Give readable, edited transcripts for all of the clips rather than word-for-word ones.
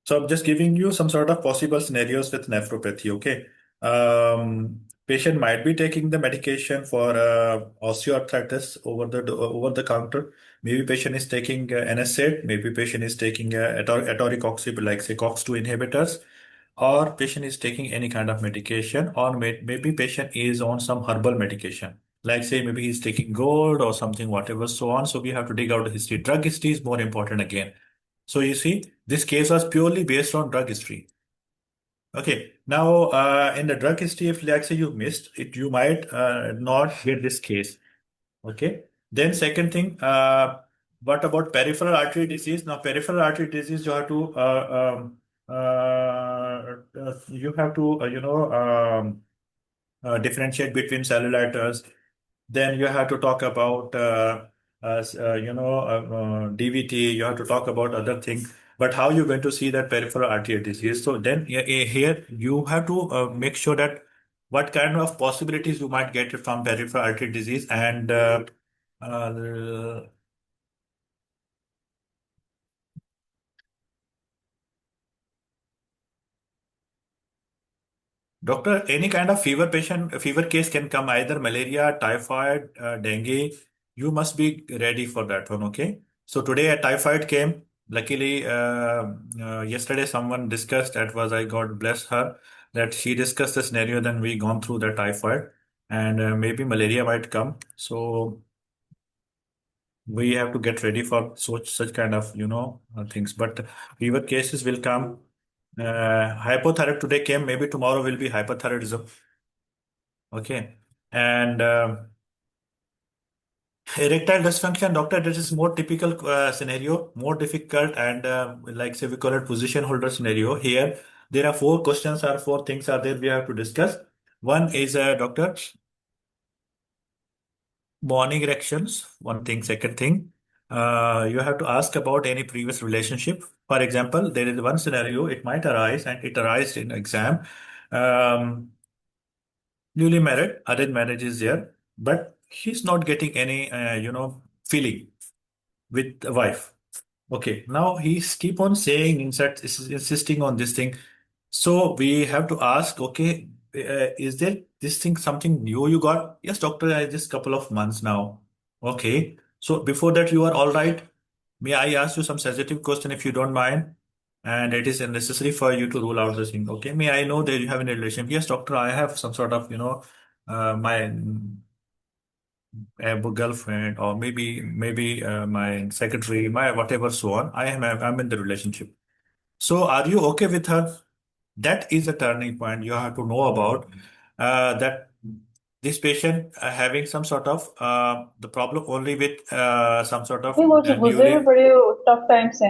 So I'm just giving you some sort of possible scenarios with nephropathy. Okay. Patient might be taking the medication for osteoarthritis over the counter. Maybe patient is taking NSAID. Maybe patient is taking atorecoxib, like say COX-2 inhibitors, or patient is taking any kind of medication, or maybe patient is on some herbal medication. Like say maybe he's taking gold or something, whatever, so on. So we have to dig out the history. Drug history is more important again. So you see, this case was purely based on drug history. Okay. Now, in the drug history, if let's say you missed it, you might not get this case. Okay. Then second thing, what about peripheral artery disease? Now, peripheral artery disease, you have to, differentiate between cellulitis. Then you have to talk about DVT. You have to talk about other things. But how you going to see that peripheral artery disease? So then here you have to make sure that what kind of possibilities you might get from peripheral artery disease, and uh, doctor, any kind of fever case can come, either malaria, typhoid, dengue. You must be ready for that one, okay? So today a typhoid came. Luckily, yesterday someone discussed, that was, I God bless her, that she discussed the scenario, then we gone through the typhoid, and maybe malaria might come. So we have to get ready for such kind of, things. But fever cases will come. Hypothyroid today came, maybe tomorrow will be hypothyroidism. Okay. And erectile dysfunction, doctor, this is more typical scenario, more difficult, and like say we call it position holder scenario. Here, there are four questions or four things are there we have to discuss. One is, doctor, morning erections. One thing. Second thing, you have to ask about any previous relationship. For example, there is one scenario, it might arise, and it arises in exam. Um, Newly married, arranged marriage is there, but he's not getting any, feeling with the wife. Okay, now he's keep on saying, insisting on this thing. So we have to ask, okay, is there this thing something new you got? Yes, doctor, I just couple of months now. Okay, so before that you are all right. May I ask you some sensitive question if you don't mind? And it is necessary for you to rule out this thing. Okay, may I know that you have any relation? Yes, doctor, I have some sort of, my girlfriend, or maybe my secretary, my whatever, so on. I'm in the relationship. So are you okay with her? That is a turning point you have to know about, that this patient having some sort of the problem only with some sort of नहीं वो जो गुजरे भी newly. बड़े tough time से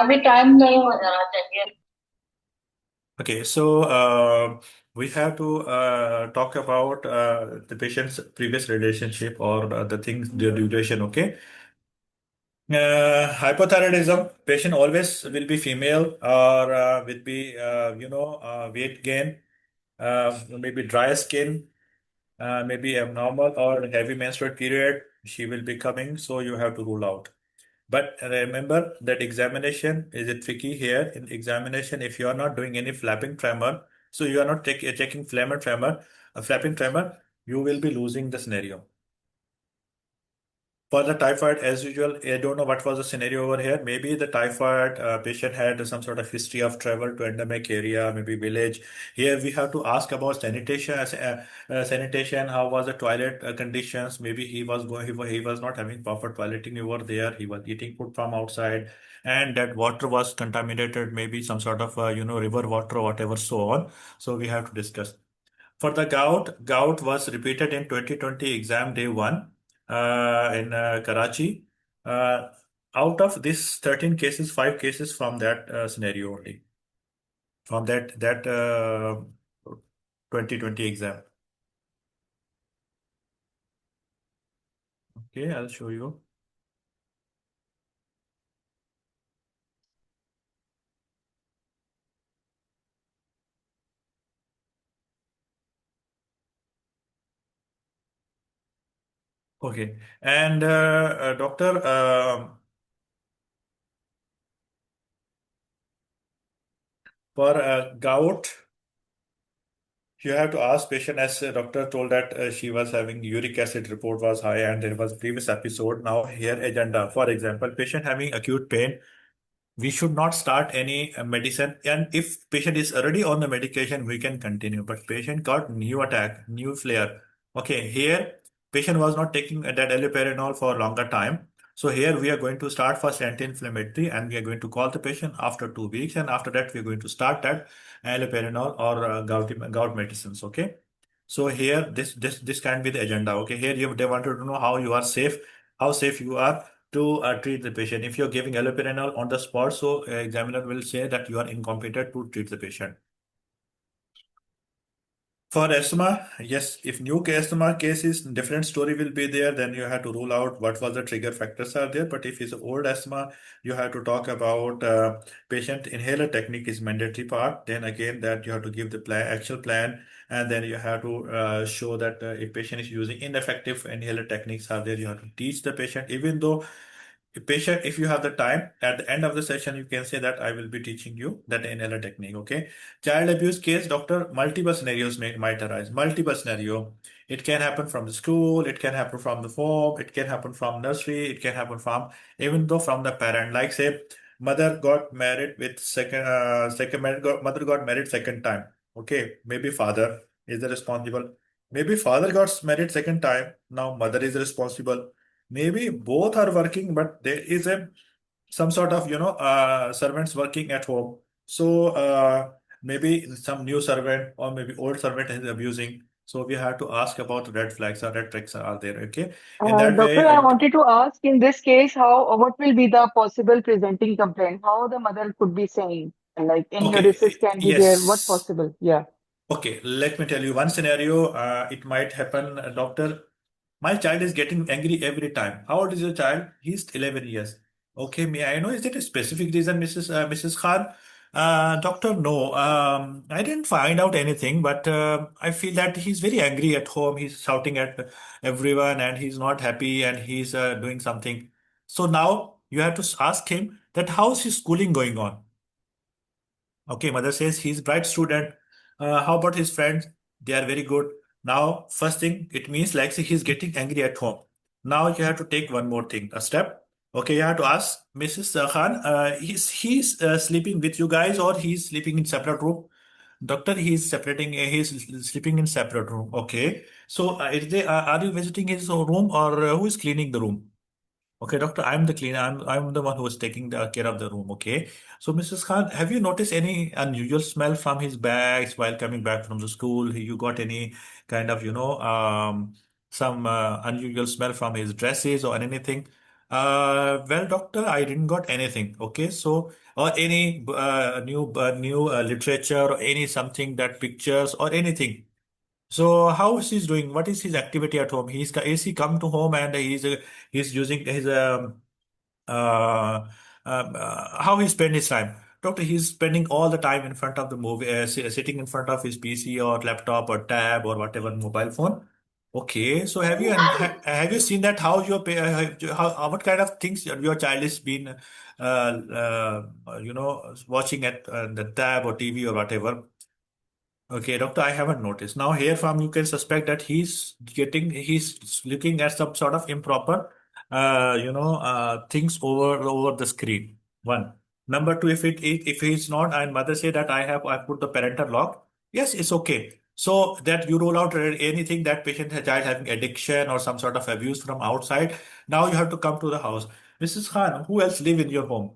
अभी time नहीं हो जाना चाहिए Okay, so we have to talk about the patient's previous relationship, or the things, the duration. Okay. Hypothyroidism patient always will be female, or will be weight gain, maybe dry skin, maybe abnormal or heavy menstrual period. She will be coming, so you have to rule out. But remember that examination is it tricky here. In examination, if you are not doing any flapping tremor, so you are not checking flapping tremor, you will be losing the scenario. For the typhoid, as usual, I don't know what was the scenario over here. Maybe the typhoid patient had some sort of history of travel to endemic area, maybe village. Here we have to ask about sanitation. Sanitation. How was the toilet conditions? Maybe he was not having proper toileting over there. He was eating food from outside, and that water was contaminated. Maybe some sort of river water or whatever, so on. So we have to discuss. For the gout was repeated in 2020 exam day one in Karachi. Uh, Out of these 13 cases, 5 cases from that scenario only, from that 2020 exam. Okay, I'll show you. Okay, and doctor, For gout, you have to ask patient as doctor told that she was having uric acid report was high and there was previous episode. Now here agenda. For example, patient having acute pain, we should not start any medicine, and if patient is already on the medication we can continue, but patient got new attack, new flare. Okay, here patient was not taking that allopurinol for a longer time, so here we are going to start first anti-inflammatory and we are going to call the patient after 2 weeks, and after that we are going to start that allopurinol or gout medicines. Okay, so here this can be the agenda. Okay, here they wanted to know how you are safe, how safe you are to treat the patient. If you're giving allopurinol on the spot, so examiner will say that you are incompetent to treat the patient. For asthma, yes, if new asthma cases, different story will be there. Then you have to rule out what was the trigger factors are there. But if it's old asthma, you have to talk about patient inhaler technique is mandatory part. Then again, that you have to give the plan, actual plan, and then you have to show that if patient is using ineffective inhaler techniques are there, you have to teach the patient. Even though patient, if you have the time at the end of the session, you can say that I will be teaching you that inhaler technique. Okay. Child abuse case, doctor, multiple scenarios might arise. Multiple scenario. It can happen from the school, it can happen from the home, it can happen from nursery, it can happen from even though from the parent. Like say, mother got married with mother got married second time. Okay, maybe father is the responsible. Maybe father got married second time. Now mother is responsible. Maybe both are working, but there is a some sort of servants working at home. So maybe some new servant or maybe old servant is abusing. So we have to ask about red flags or red flags are there. Okay, in that Doctor, way, I wanted to ask in this case, how what will be the possible presenting complaint? How the mother could be saying, like any okay, uricus can be there? What yes. possible? Yeah. Okay, let me tell you one scenario. It might happen, doctor. My child is getting angry every time. How old is your child? He's 11 years. Okay, may I know, is it a specific reason, Mrs. Khan? Doctor, no. I didn't find out anything, but I feel that he's very angry at home. He's shouting at everyone and he's not happy and he's doing something. So now you have to ask him that how's his schooling going on? Okay, mother says he's bright student. How about his friends? They are very good. Now, first thing, it means like say he's getting angry at home. Now you have to take one more thing, a step. Okay, you have to ask Mrs. Khan, he's sleeping with you guys or he's sleeping in separate room? Doctor, he's sleeping in separate room. Okay, so are you visiting his room or who is cleaning the room? Okay, doctor, I'm the cleaner. I'm the one who is taking the care of the room. Okay. So, Mrs. Khan, have you noticed any unusual smell from his bags while coming back from the school? You got any kind of, some unusual smell from his dresses or anything? Well, doctor, I didn't got anything. Okay. So, or any new literature or any something that pictures or anything. So how is he doing? What is his activity at home? Is he come to home and he's using his how he spend his time? Doctor, he's spending all the time in front of the movie, sitting in front of his PC or laptop or tab or whatever mobile phone. Okay, so have you seen that how what kind of things your child is been watching at the tab or TV or whatever? Okay, doctor, I haven't noticed. Now, here from you can suspect that he's looking at some sort of improper, things over the screen. One. Number two, if he's not, and mother say that I put the parental lock. Yes, it's okay. So that you rule out anything that child having addiction or some sort of abuse from outside. Now you have to come to the house. Mrs. Khan, who else live in your home?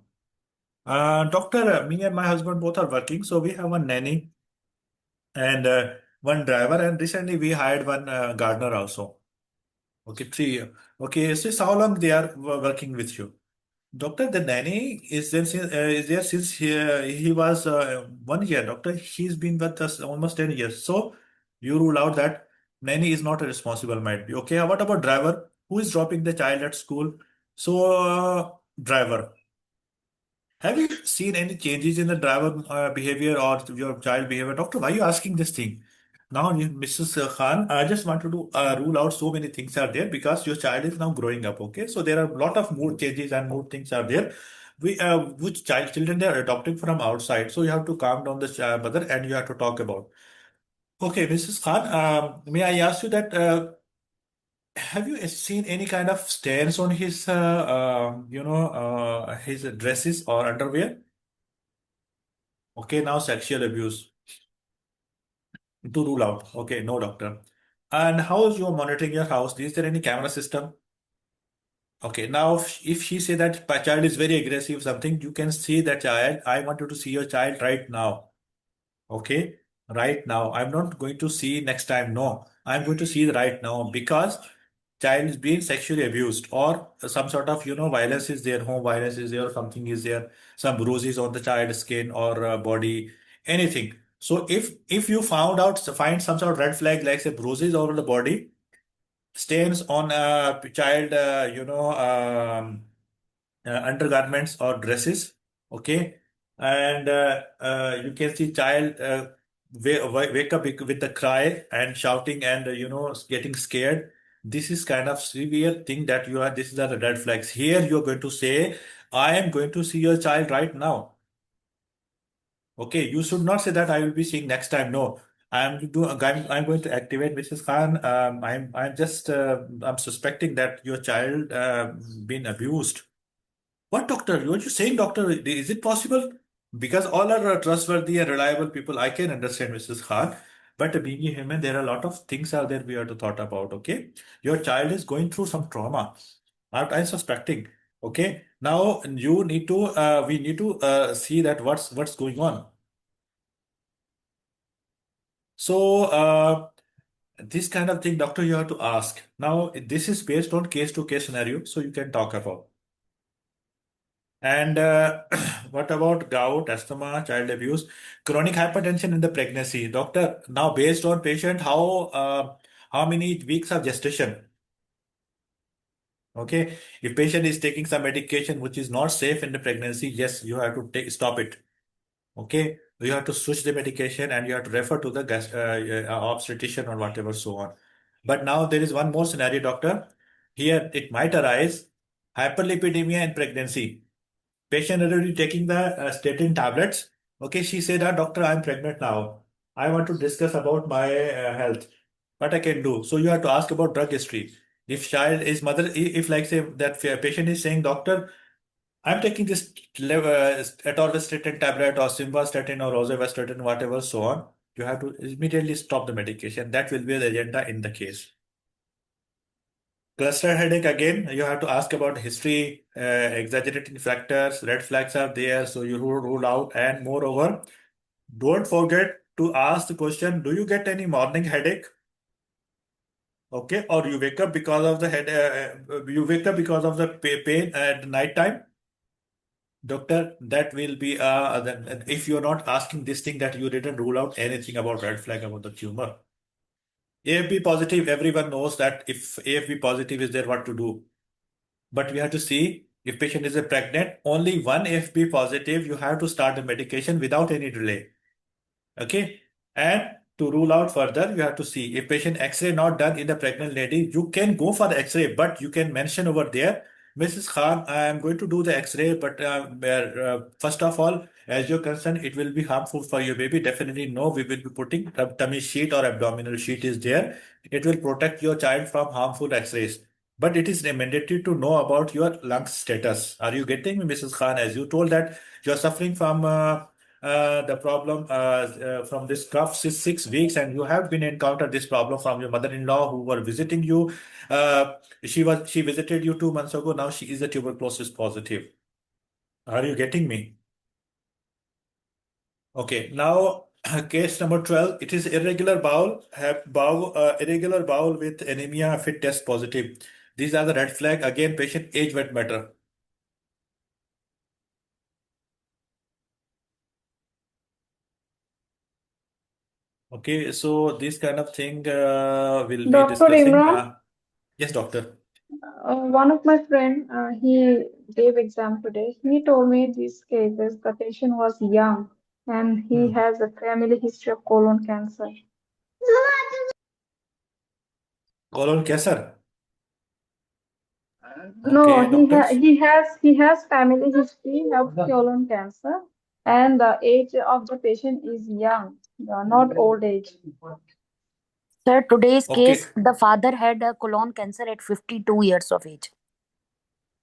Doctor, me and my husband both are working, so we have a nanny and one driver, and recently we hired one gardener also. Okay, 3 years. Okay, since how long they are working with you? Doctor, the nanny is there since he was 1 year. Doctor, he's been with us almost 10 years. So you rule out that nanny is not a responsible might be. Okay, what about driver? Who is dropping the child at school? So driver. Have you seen any changes in the driver behavior or your child behavior? Doctor, why are you asking this thing? Now, Mrs. Khan, I just wanted to rule out so many things are there because your child is now growing up. Okay, so there are a lot of mood changes and mood things are there. which children they are adopting from outside. So you have to calm down the mother and you have to talk about. Okay, Mrs. Khan, may I ask you that have you seen any kind of stains on his, his dresses or underwear? Okay, now sexual abuse to rule out. Okay, no doctor. And how is you monitoring your house? Is there any camera system? Okay, now if she say that my child is very aggressive, something you can see that child. I want you to see your child right now. Okay, right now. I'm not going to see next time. No, I'm going to see right now because child is being sexually abused or some sort of violence is there, home violence is there, or something is there, some bruises on the child's skin or body, anything. So if you find some sort of red flag like say bruises over the body, stains on a child, undergarments or dresses, okay, and you can see child wake up with the cry and shouting and getting scared. This is kind of severe thing that you are. These are the red flags. Here you are going to say, "I am going to see your child right now." Okay, you should not say that I will be seeing next time. No, I'm going to activate Mrs. Khan. I'm just I'm suspecting that your child been abused. What doctor? What you saying, doctor? Is it possible? Because all are trustworthy and reliable people. I can understand, Mrs. Khan. But being a human, there are a lot of things are there we have to thought about. Okay, your child is going through some trauma. I'm suspecting. Okay, now you need to. We need to see that what's going on. So this kind of thing, doctor, you have to ask. Now this is based on case to case scenario, so you can talk about. And what about gout, asthma, child abuse, chronic hypertension in the pregnancy? Doctor, now based on patient, how many weeks of gestation? Okay, if patient is taking some medication which is not safe in the pregnancy, yes, you have to stop it. Okay, you have to switch the medication and you have to refer to the obstetrician or whatever so on. But now there is one more scenario, doctor. Here it might arise hyperlipidemia in pregnancy. Patient already taking the statin tablets. Okay, she said, doctor, I'm pregnant now. I want to discuss about my health. What I can do. So you have to ask about drug history. If child is mother, if like say that patient is saying, doctor, I'm taking this atorvastatin tablet or simvastatin or rosuvastatin, whatever, so on. You have to immediately stop the medication. That will be the agenda in the case. Cluster headache again, you have to ask about history, exaggerating factors, red flags are there, so you rule out. And moreover, don't forget to ask the question, do you get any morning headache? Okay, or you wake up because of the head, you wake up because of the pain at night time? Doctor, that will be if you're not asking this thing that you didn't rule out anything about red flag about the tumor. AFB positive, everyone knows that if AFB positive is there, what to do. But we have to see if patient is a pregnant, only one FB positive, you have to start the medication without any delay. Okay. And to rule out further, you have to see if patient X-ray not done in the pregnant lady, you can go for the X-ray, but you can mention over there, Mrs. Khan, I am going to do the X-ray, but first of all, as you're concerned, it will be harmful for your baby. Definitely no, we will be putting a tummy sheet or abdominal sheet is there. It will protect your child from harmful X-rays. But it is mandatory to know about your lung status. Are you getting me, Mrs. Khan? As you told that you're suffering from the problem from this cough 6 weeks, and you have been encountered this problem from your mother-in-law who were visiting you. She visited you 2 months ago. Now she is a tuberculosis positive. Are you getting me? Okay. Now case number 12. It is irregular bowel. Irregular bowel with anemia. Fit test positive. These are the red flag. Again, patient age won't matter. Okay, so this kind of thing we'll be Dr. discussing. Imran, Yes, doctor. one of my friend, he gave exam today. He told me these cases, the patient was young and he Hmm. has a family history of colon cancer. Colon cancer. No, Okay, doctors. he has family history of colon cancer, and the age of the patient is young, not old age. Sir, today's case, Okay, the father had a colon cancer at 52 years of age.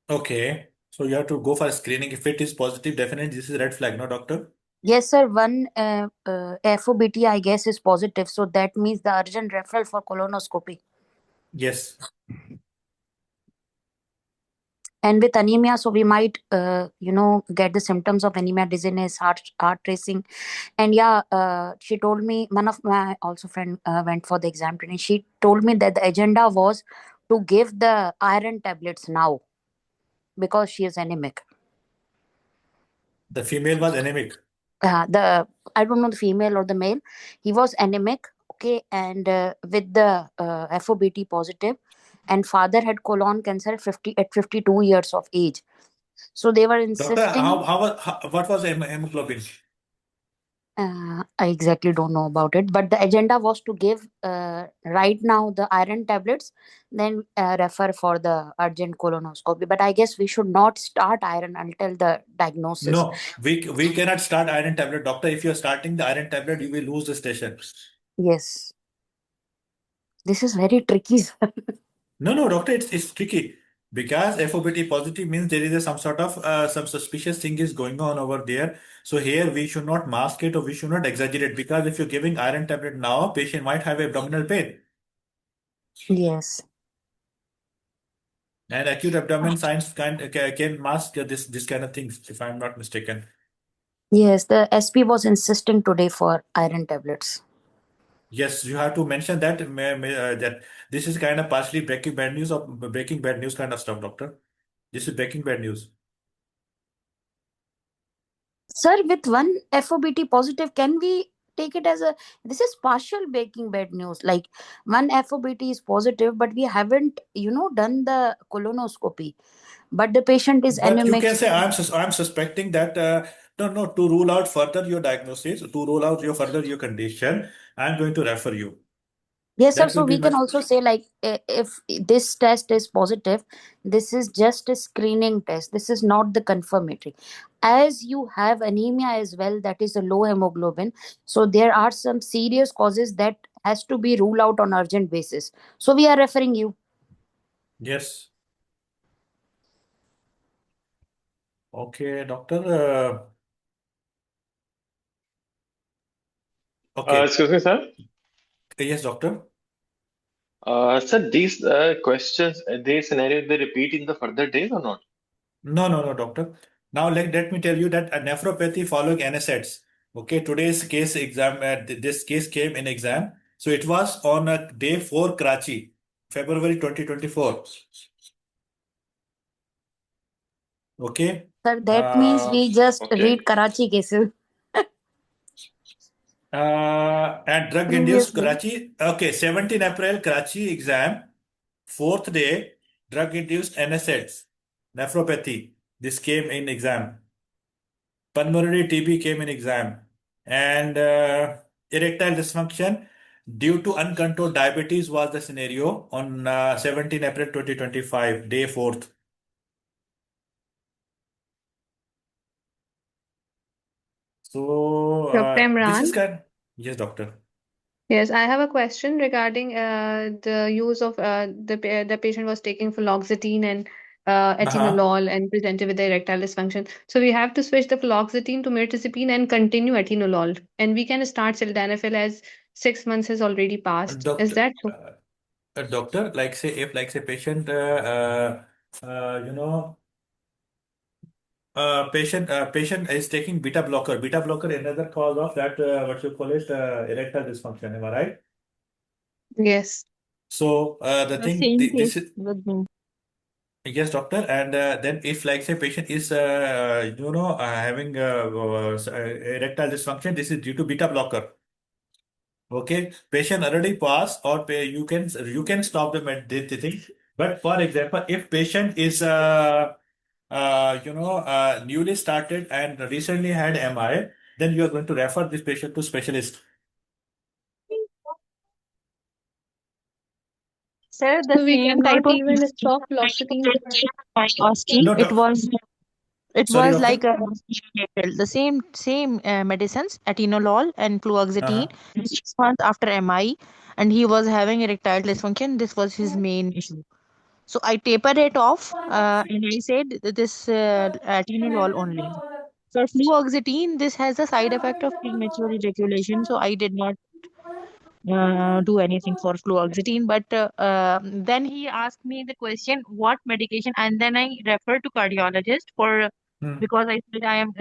okay. So you have to go for screening. If it is positive, definitely this is red flag, no, doctor? Yes, sir. One FOBT, I guess, is positive. So that means the urgent referral for colonoscopy. Yes. And with anemia, so we might, get the symptoms of anemia, dizziness, heart racing. And yeah, she told me, one of my also friend went for the exam training. She told me that the agenda was to give the iron tablets now because she is anemic. The female was anemic. The I don't know the female or the male. He was anemic, okay, and with the FOBT positive, and father had colon cancer at 52 years of age. So they were Doctor, insisting. what was hemoglobin? I exactly don't know about it, but the agenda was to give right now the iron tablets, then refer for the urgent colonoscopy. But I guess we should not start iron until the diagnosis. No, we cannot start iron tablet. Doctor, if you're starting the iron tablet, you will lose the station. Yes, this is very tricky, sir. No, no, doctor, it's tricky because FOBT positive means there is some sort of some suspicious thing is going on over there. So here we should not mask it or we should not exaggerate because if you're giving iron tablet now, patient might have abdominal pain Yes. and acute abdomen signs can mask this kind of things if I'm not mistaken. Yes, the SP was insisting today for iron tablets. Yes, you have to mention that that this is kind of partially breaking bad news or breaking bad news kind of stuff, doctor. This is breaking bad news. Sir, with one FOBT positive, can we take it as a this is partial breaking bad news? Like one FOBT is positive, but we haven't, done the colonoscopy. But the patient is But you anemic. can say I'm suspecting that no, to rule out further your diagnosis, to rule out your further your condition, I'm going to refer you. Yes, sir. That So will be we can much. also say, like, if this test is positive, this is just a screening test. This is not the confirmatory. As you have anemia as well, that is a low hemoglobin. So there are some serious causes that has to be ruled out on urgent basis. So we are referring you. Yes. Okay, doctor. Okay. Excuse me, sir. Yes, doctor. Sir, these questions, these scenarios, they repeat in the further days or not? No, no, no, doctor. Now let me tell you that a nephropathy following NSAIDs. Okay, today's case exam. This case came in exam. So it was on day 4 Karachi, February 2024. Okay. Sir, that means Uh, we just Okay. read Karachi cases and drug-induced previously. Karachi. Okay, 17 April Karachi exam. Fourth day, drug-induced NSAIDs, nephropathy. This came in exam. Pulmonary TB came in exam. And erectile dysfunction due to uncontrolled diabetes was the scenario on 17 April 2025, day 4th. So Dr. this is Imran, kind. Yes, doctor. yes, I have a question regarding the use of the patient was taking fluoxetine and Uh-huh. atenolol and presented with erectile dysfunction. So we have to switch the fluoxetine to mirtazapine and continue atenolol, and we can start sildenafil as 6 months has already passed. Is Doctor, that so? doctor, like say if like say patient, you know, patient is taking beta blocker. Beta blocker another cause of that what you call it erectile dysfunction. Am I right? Yes. So the The thing same this case is with me. yes, doctor, and then if like say patient is having erectile dysfunction, this is due to beta blocker. Okay, patient already passed, or you can stop the thing. But for example, if patient is newly started and recently had MI, then you are going to refer this patient to specialist. Sir, the So we same type cannot of even stop fluoxetine. OSCE, No, it sorry, was like doctor. the same medicines, atenolol and fluoxetine, Uh-huh. 6 months after MI, and he was having erectile dysfunction. This was his main issue. So I tapered it off, and I said this atenolol only. For fluoxetine, this has a side effect of premature ejaculation, so I did not do anything for fluoxetine. But then he asked me the question, what medication? And then I referred to cardiologist for Hmm. because I said I am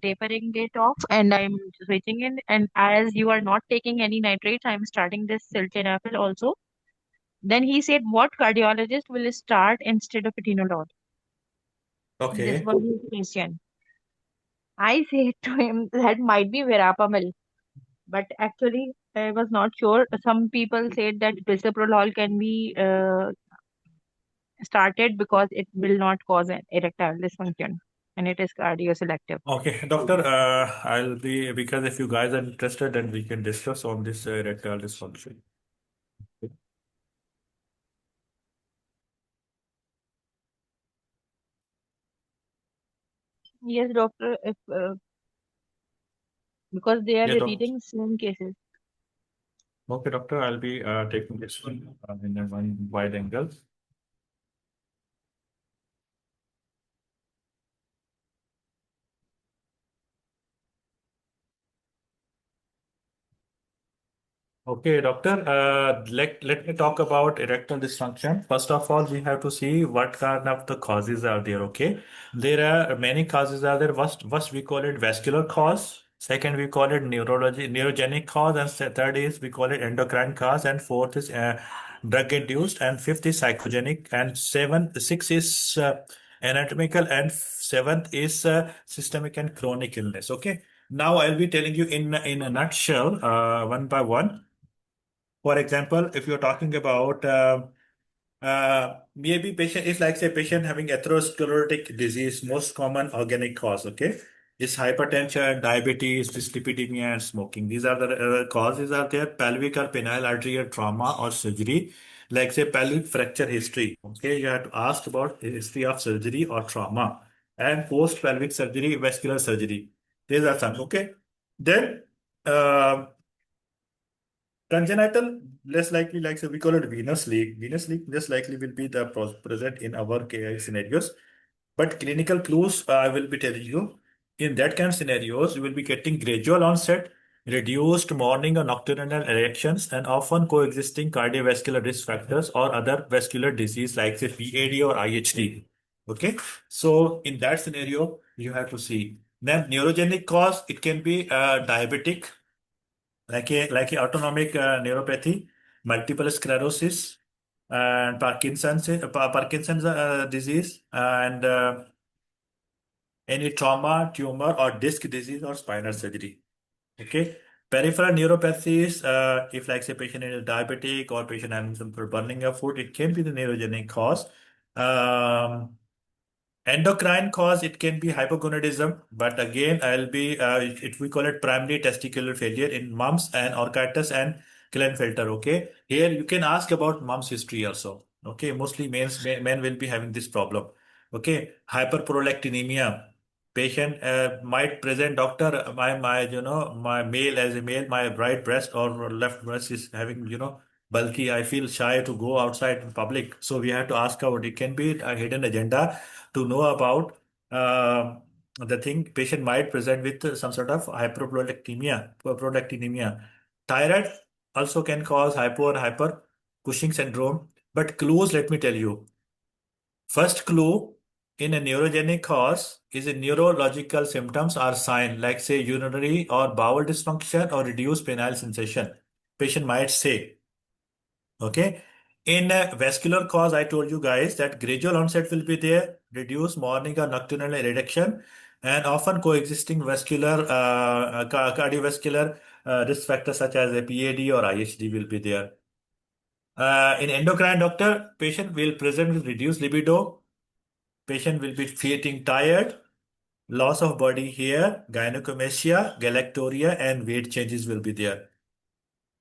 tapering it off and I'm switching in. And as you are not taking any nitrates, I'm starting this sildenafil also. Then he said, what cardiologist will start instead of atenolol? This Okay. was his question. I said to him that might be verapamil, but actually I was not sure. Some people said that bisoprolol can be started because it will not cause an erectile dysfunction and it is cardioselective. Okay, doctor, I'll be, because if you guys are interested, then we can discuss on this erectile dysfunction. Yes, doctor, if because they are Yeah, doctor. repeating same cases. Okay, doctor, I'll be taking this one in a one wide angle. Okay, doctor, let me talk about erectile dysfunction. First of all, we have to see what kind of the causes are there, okay? There are many causes are there. First we call it vascular cause. Second, we call it neurogenic cause. And third is we call it endocrine cause. And fourth is drug-induced. And fifth is psychogenic. And six is anatomical. And seventh is systemic and chronic illness, okay? Now I'll be telling you in a nutshell, one by one. For example, if you're talking about maybe patient is like say patient having atherosclerotic disease, most common organic cause, okay, is hypertension, diabetes, dyslipidemia, and smoking. These are the causes are there. Pelvic or penile arterial trauma or surgery, like say pelvic fracture history. Okay, you have to ask about history of surgery or trauma, and post pelvic surgery, vascular surgery. These are some. Okay, then. um Congenital, less likely, like so we call it venous leak. Venous leak, less likely will be the present in our case scenarios. But clinical clues, I will be telling you. In that kind of scenarios, you will be getting gradual onset, reduced morning or nocturnal erections, and often coexisting cardiovascular risk factors or other vascular disease like say PAD or IHD. Okay, so in that scenario, you have to see. Then neurogenic cause, it can be diabetic like a autonomic neuropathy, multiple sclerosis, and Parkinson's disease, and any trauma, tumor, or disc disease or spinal surgery. Okay. Peripheral neuropathies, if like say patient is diabetic or patient having some burning of food, it can be the neurogenic cause. Um, Endocrine cause, it can be hypogonadism, but again, we call it primary testicular failure in mumps and orchitis and Klinefelter. Okay, here you can ask about mumps history also. Okay, mostly men will be having this problem. Okay, hyperprolactinemia. Patient might present, doctor, my male as a male, my right breast or left breast is having bulky. I feel shy to go outside in public, so we have to ask about. It can be a hidden agenda to know about the thing. Patient might present with some sort of hyperprolactinemia. Thyroid also can cause hypo or hyper Cushing syndrome. But clues, let me tell you. First clue in a neurogenic cause is a neurological symptoms or sign like say urinary or bowel dysfunction or reduced penile sensation. Patient might say. Okay. In vascular cause, I told you guys that gradual onset will be there, reduced morning or nocturnal reduction, and often coexisting vascular, cardiovascular risk factors such as a PAD or IHD will be there. In endocrine, doctor, patient will present with reduced libido, patient will be feeling tired, loss of body hair, gynecomastia, galactorrhea, and weight changes will be there.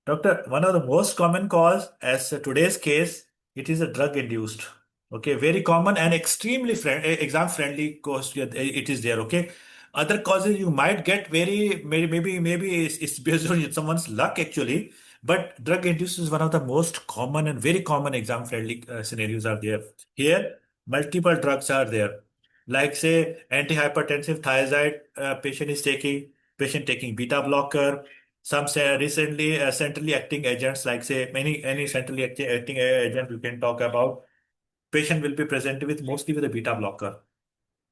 Doctor, one of the most common cause as today's case It is a drug induced. Okay, very common and extremely exam friendly cause. It is there. Okay, other causes you might get very maybe it's based on someone's luck actually, but drug induced is one of the most common and very common exam friendly scenarios are there. Here, multiple drugs are there, like say antihypertensive thiazide patient taking beta blocker. Some say recently centrally acting agents, like say any centrally acting agent you can talk about. Patient will be presented with mostly with a beta blocker.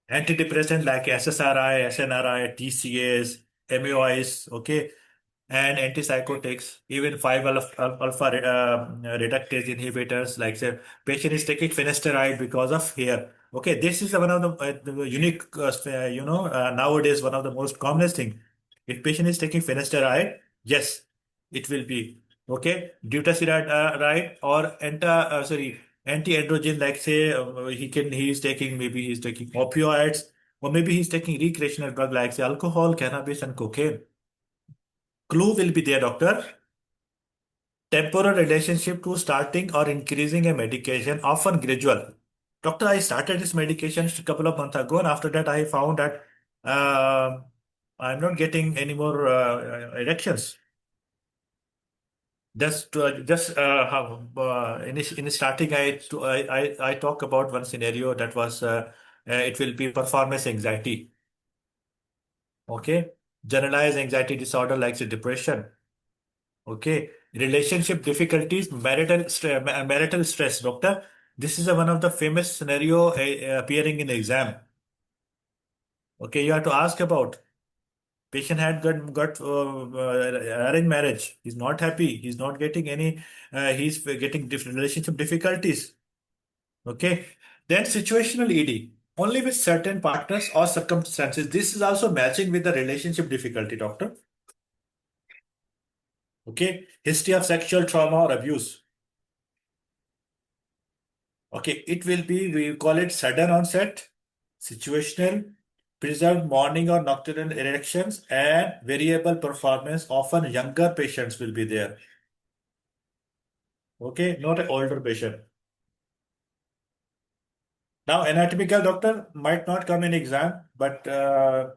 Antidepressant like SSRI, SNRI, TCAs, MAOIs, okay, and antipsychotics, even 5 alpha reductase inhibitors, like say patient is taking finasteride because of hair. Okay, this is one of the unique, nowadays one of the most commonest thing. If patient is taking finasteride, yes, it will be okay. Dutasteride, right, or anti-androgen, like say he is taking, maybe he's taking opioids, or maybe he's taking recreational drug like say alcohol, cannabis, and cocaine. Clue will be there, doctor. Temporal relationship to starting or increasing a medication, often gradual. Doctor, I started this medication a couple of months ago, and after that, I found that uh, I'm not getting any more erections. In starting, I talk about one scenario that was it will be performance anxiety. Okay, generalized anxiety disorder like say depression. Okay, relationship difficulties, marital stress, doctor. This is one of the famous scenario appearing in the exam. Okay, you have to ask about patient had got arranged marriage. He's not happy. He's not getting any. He's getting different relationship difficulties. Okay, then situational ED only with certain partners or circumstances. This is also matching with the relationship difficulty, doctor. Okay, history of sexual trauma or abuse. Okay, it will be, we call it sudden onset, situational, preserved morning or nocturnal erections, and variable performance. Often younger patients will be there. Okay, not an older patient. Now, anatomical doctor might not come in exam, but no,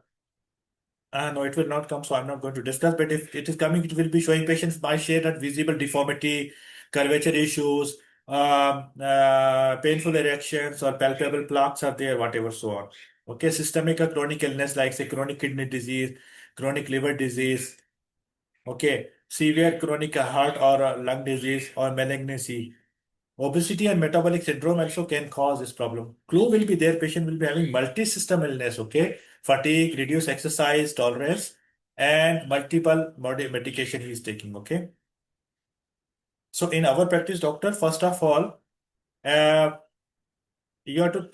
it will not come, so I'm not going to discuss. But if it is coming, it will be showing patients might share that visible deformity, curvature issues, painful erections, or palpable plaques are there, whatever, so on. Okay, systemic or chronic illness like say chronic kidney disease, chronic liver disease. Okay, severe chronic heart or lung disease or malignancy. Obesity and metabolic syndrome also can cause this problem. Clue will be there. Patient will be having multi-system illness, okay? Fatigue, reduced exercise tolerance, and multiple medication he is taking, okay? So in our practice, doctor, first of all, uh, you have to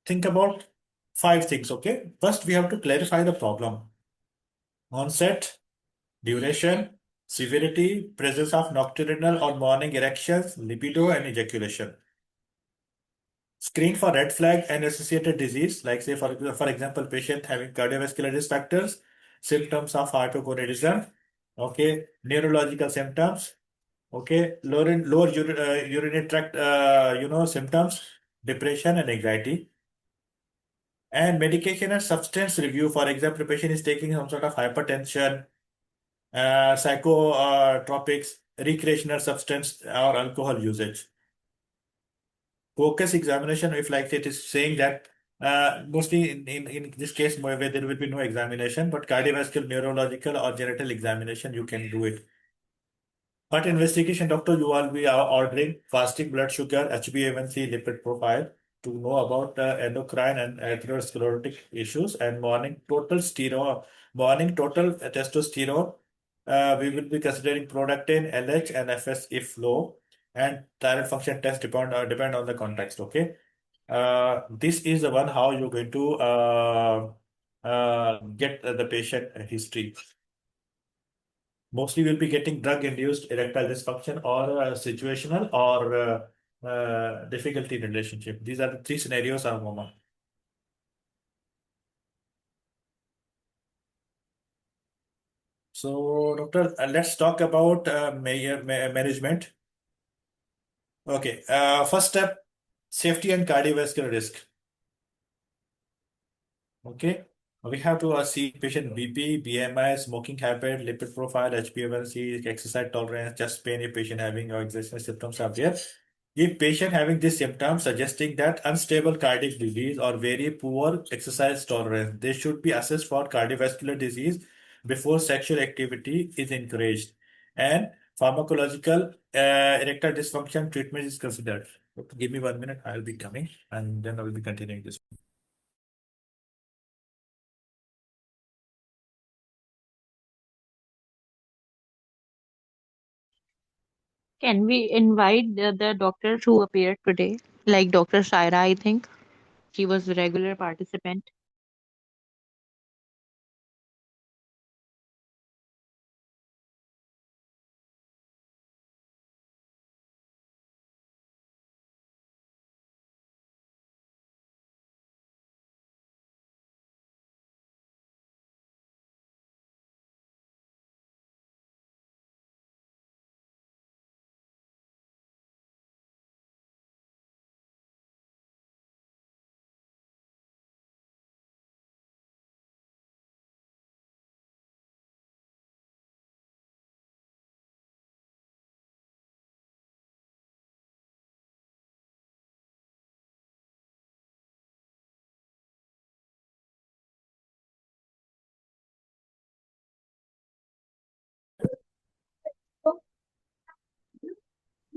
think about 5 things, okay? First, we have to clarify the problem. Onset, duration, severity, presence of nocturnal or morning erections, libido, and ejaculation. Screen for red flag and associated disease, like say for example, patient having cardiovascular risk factors, symptoms of hypogonadism, okay, neurological symptoms, okay, lower urinary tract, symptoms, depression and anxiety, and medication and substance review. For example, patient is taking some sort of hypertension, psychotropics, recreational substance, or alcohol usage. Focus examination, if like it is saying that mostly in this case where there will be no examination, but cardiovascular, neurological, or genital examination, you can do it. But investigation, doctor, you will be ordering fasting blood sugar, HbA1c, lipid profile to know about endocrine and atherosclerotic issues, and morning total testosterone. We will be considering prolactin, LH, and FS if low, and thyroid function test depend on the context. Okay, this is the one how you're going to get the patient history. Mostly we'll be getting drug-induced erectile dysfunction or situational or difficulty in relationship. These are the 3 scenarios are common. So, doctor, let's talk about management. Okay. First step, safety and cardiovascular risk. Okay. We have to see patient BP, BMI, smoking habit, lipid profile, HbA1c, exercise tolerance, chest pain if patient having or existing symptoms are there. If patient having these symptoms suggesting that unstable cardiac disease or very poor exercise tolerance, they should be assessed for cardiovascular disease before sexual activity is encouraged. And pharmacological erectile dysfunction treatment is considered. Give me 1 minute, I'll be coming and then I will be continuing this. Can we invite the doctors who appeared today, like Dr. Shaira? I think she was a regular participant.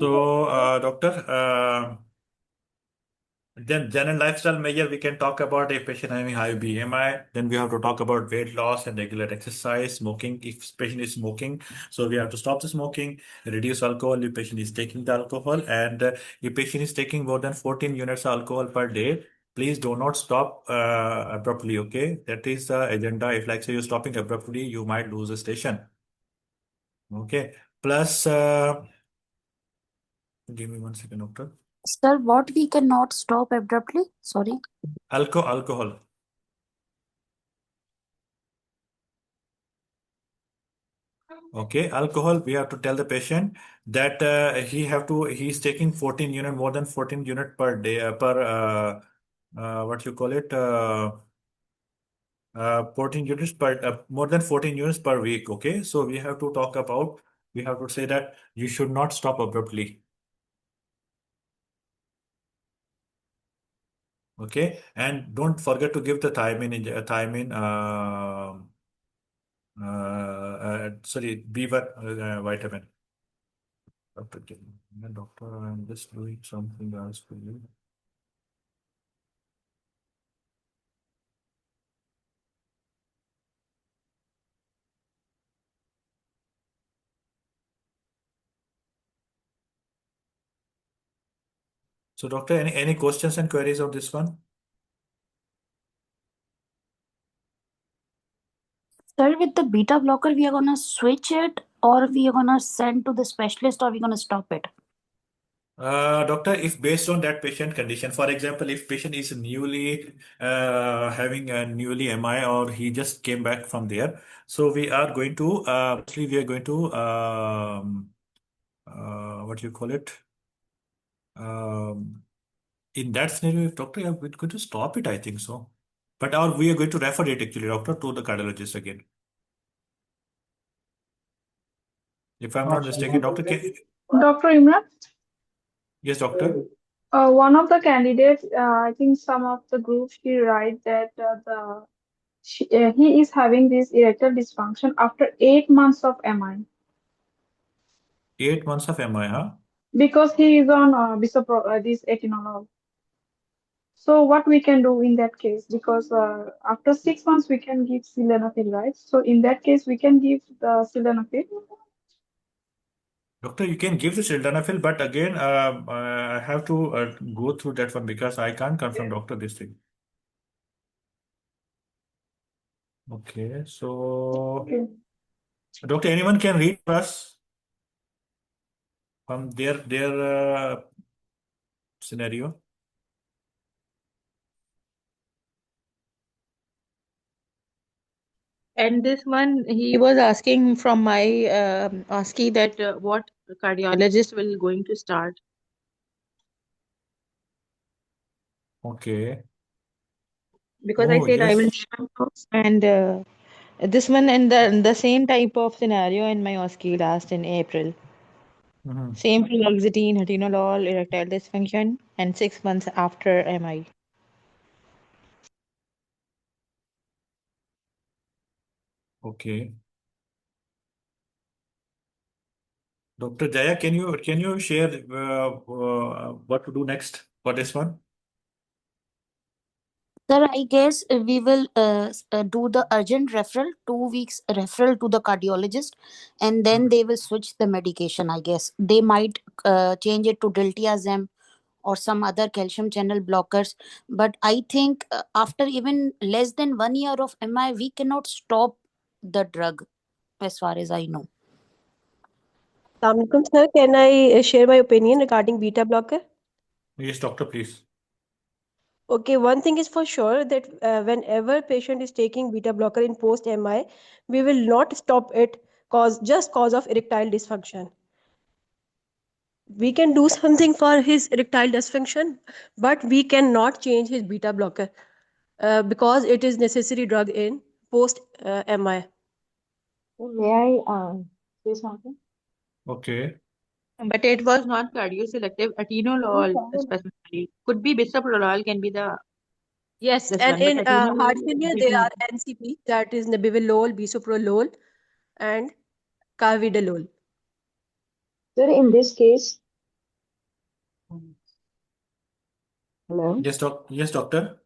So, doctor, then general lifestyle measure, we can talk about a patient having high BMI. Then we have to talk about weight loss and regular exercise, smoking. If patient is smoking, so we have to stop the smoking, reduce alcohol if patient is taking the alcohol, and if patient is taking more than 14 units of alcohol per day, please do not stop abruptly. Okay, that is the agenda. If like say you're stopping abruptly, you might lose the station. Okay. Plus, give me 1 second, doctor. Sir, what we cannot stop abruptly? Sorry. Alcohol. Okay, alcohol. We have to tell the patient that he's taking 14 unit more than 14 unit per day per what you call it 14 units per more than 14 units per week. Okay, so we have to talk about we have to say that you should not stop abruptly. Okay, and don't forget to give the thiamine sorry B1 vitamin. Doctor, I'm just doing something else for you. So, doctor, any questions and queries on this one? Sir, with the beta blocker, we are gonna switch it, or we are gonna send to the specialist, or we gonna stop it. Doctor, if based on that patient condition, for example, if patient is newly having a newly MI or he just came back from there, so we are going to actually we are going to what you call it in that scenario, if doctor, we're going to stop it, I think so. But or we are going to refer it actually, doctor, to the cardiologist again. If I'm not mistaken, doctor, Dr. Imran, yes, doctor. one of the candidates, I think some of the groups he write that he is having this erectile dysfunction after 8 months of MI 8 months of MI, huh? because he is on this atenolol. So what we can do in that case? Because after 6 months we can give sildenafil, right? So in that case we can give the sildenafil. Doctor, you can give the sildenafil, but again, I have to go through that one because I can't confirm, doctor, this thing. Okay, so Okay. doctor, anyone can read for us from their scenario. And this one, he was asking from my ASCII that what cardiologist will going to start. Okay. Because I Oh, said I will yes. take my course. And this one and the same type of scenario in my OSCE last in April. Mhm. Same fluoxetine, atenolol, erectile dysfunction, and 6 months after MI. Okay. Dr. Jaya, can you share what to do next for this one? Sir, I guess we will do the urgent referral, 2 weeks referral to the cardiologist, and then they will switch the medication. I guess they might change it to diltiazem or some other calcium channel blockers. But I think after even less than 1 year of MI, we cannot stop the drug, as far as I know. Assalamualaikum, sir. Can I share my opinion regarding beta blocker? Yes, doctor, please. Okay, one thing is for sure that whenever patient is taking beta blocker in post MI, we will not stop it cause of erectile dysfunction. We can do something for his erectile dysfunction, but we cannot change his beta blocker because it is necessary drug in post MI. May I say something? Okay. But it was not cardioselective atenolol specifically. Could be bisoprolol can be Yes, this and one, but in heart atenolol failure there pretty. are NCP, that is nebivolol, bisoprolol, and carvedilol. Sir, in this case, hello. Yes, doctor.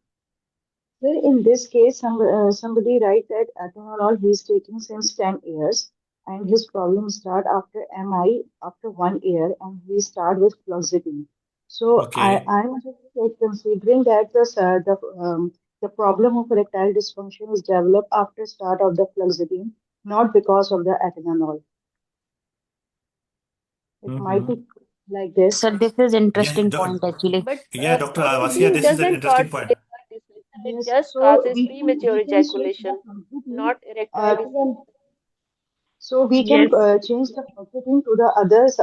Sir, in this case, somebody write that atenolol he is taking since 10 years and his problems start after MI after 1 year and he start with fluoxetine. So Okay. I'm just considering that the problem of erectile dysfunction is developed after start of the fluoxetine, not because of the atenolol. It might Mm-hmm. be like this. Sir, this is Yeah, interesting point actually. But yeah, Dr. Avasia, fluoxetine this is an doesn't cause interesting point. erectile dysfunction. It Yes, just so causes premature we can switch the ejaculation, fluoxetine not erectile dysfunction. so we can Yes. change the fluoxetine to the others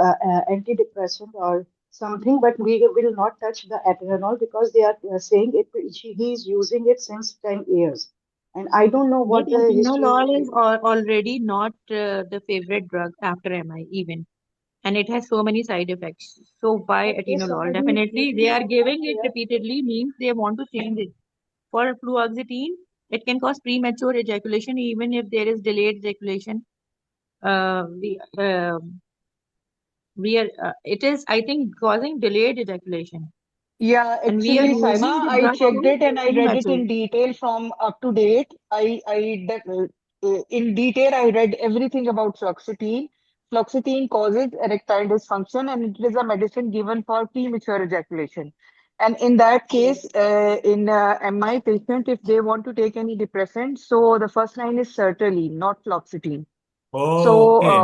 antidepressant or something, but we will not touch the atenolol because they are saying he is using it since 10 years, and I don't know But what the history of atenolol is it. already not the favorite drug after MI even. And it has so many side effects. So why But if atenolol? somebody is Definitely, taking they are for giving 1 it year, repeatedly means they want to change it. For fluoxetine, it can cause premature ejaculation even if there is delayed ejaculation. Uh, we we are it is I think causing delayed ejaculation, Yeah, and we are actually, using Saima, the I drug checked for it and I read it premature. in detail from up to date. In detail, I read everything about fluoxetine. Fluoxetine causes erectile dysfunction and it is a medicine given for premature ejaculation. And in that case, in MI patient, if they want to take any depressant, so the first line is sertraline, not fluoxetine. So, Okay.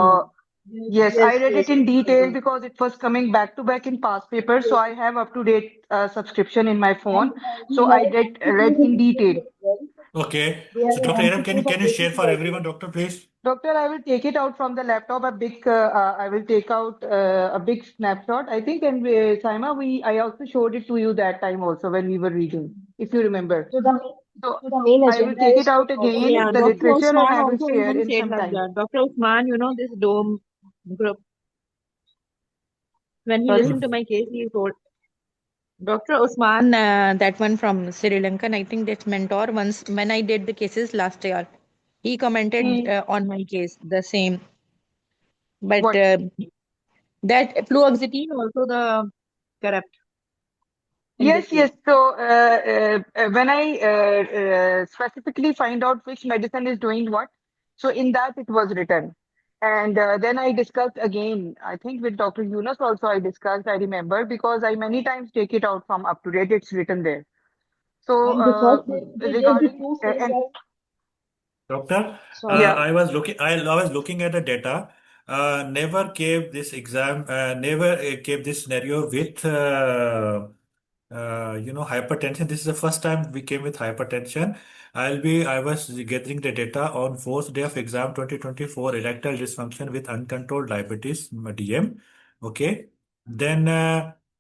yes, I yes, read it yes, in I got detail that. because it was coming back to back in past papers. So Yes, I have up to date subscription in my and phone. we So have I an read MCQ in in detail. English as well. Okay. We have So, an Dr. Aram, can MCQ you for can you share OTC for as everyone, well. doctor, please? Doctor, I will take it out from the laptop. I will take out a big snapshot. I think, and Saima, I also showed it to you that time also when we were reading, if you remember. So So so the main I will agenda take it is to out cover again, Yeah, the everything. Dr. literature, and Osman I will also share even in said some like time. that. Dr. Osman, this dome group, when he Sorry. listened to my case, he told Dr. Osman, that one from Sri Lankan, I think that's mentor. Once when I did the cases last year, he commented Hmm. on my case the same. But What? that fluoxetine also the corrupt in this Yes, case. yes. So when I specifically find out which medicine is doing what, so in that it was written. And then I discussed again, I think with Dr. Yunus also I discussed, I remember, because I many times take it out from up to date, it's written there. So And because they did the regarding, two same and that Doctor, sorry. yeah, I was looking at the data. Never gave this exam. Never gave this scenario with hypertension. This is the first time we came with hypertension. I was gathering the data on fourth day of exam 2024 erectile dysfunction with uncontrolled diabetes, DM. Okay. Then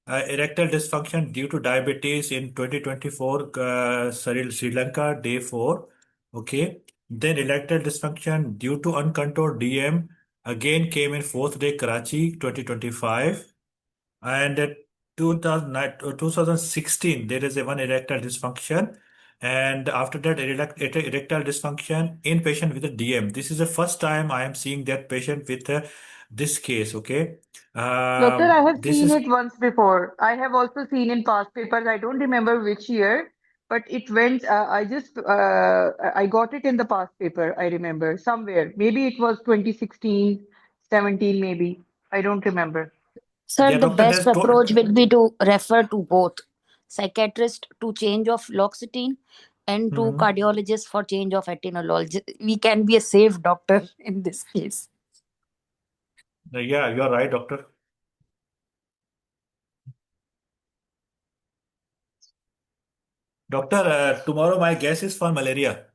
Erectile dysfunction due to diabetes in 2024, Sri Lanka, day 4. Okay. Then erectile dysfunction due to uncontrolled DM again came in 4th day, Karachi, 2025. And at 2016, there is a one erectile dysfunction. And after that, erectile dysfunction in patient with a DM. This is the first time I am seeing that patient with this case. Okay. Doctor, I have This seen is it once before. I have also seen in past papers. I don't remember which year, but it went. I got it in the past paper. I remember somewhere. Maybe it was 2016, 17, maybe. I don't remember. Sir, Yeah, the doctor, best there's to approach will be to refer to both psychiatrist to change of loxetine and to Mhm. cardiologist for change of atenolol. We can be a safe doctor in this case. Yeah, you're right, doctor. Doctor, tomorrow my guess is for malaria.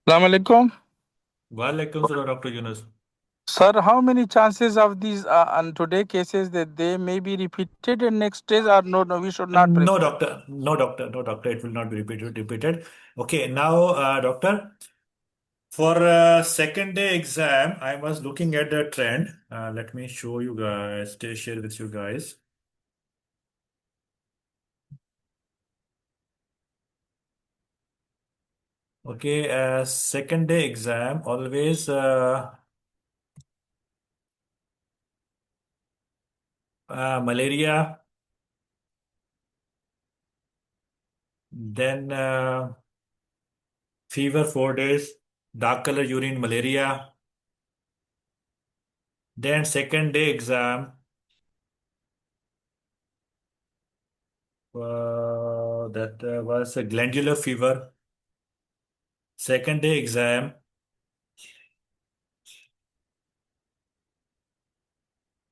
Assalamu alaikum. Walaikum salam, Dr. Yunus. Sir, how many chances of these on today cases that they may be repeated in next days or no, no, we should not No, predict. doctor. No, doctor. No, doctor. It will not be repeated. Okay, now, doctor, for second day exam, I was looking at the trend. Let me show you guys, share with you guys. Okay, second day exam, always malaria, then fever 4 days, dark color urine, malaria. Then second day exam, that was a glandular fever. Second day exam,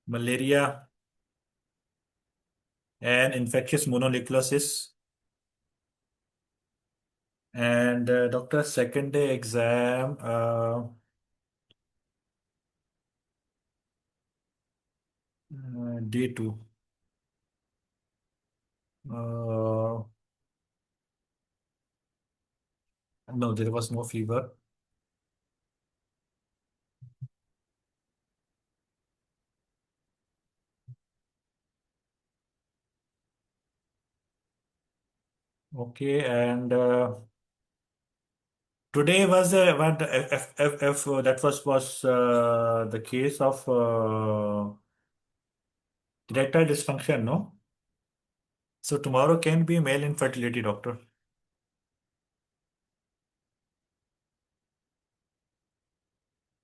malaria and infectious mononucleosis. And doctor, second day exam, day two. Uh, no, there was no fever. Okay, and today was what that was the case of erectile dysfunction, no? So tomorrow can be male infertility, doctor.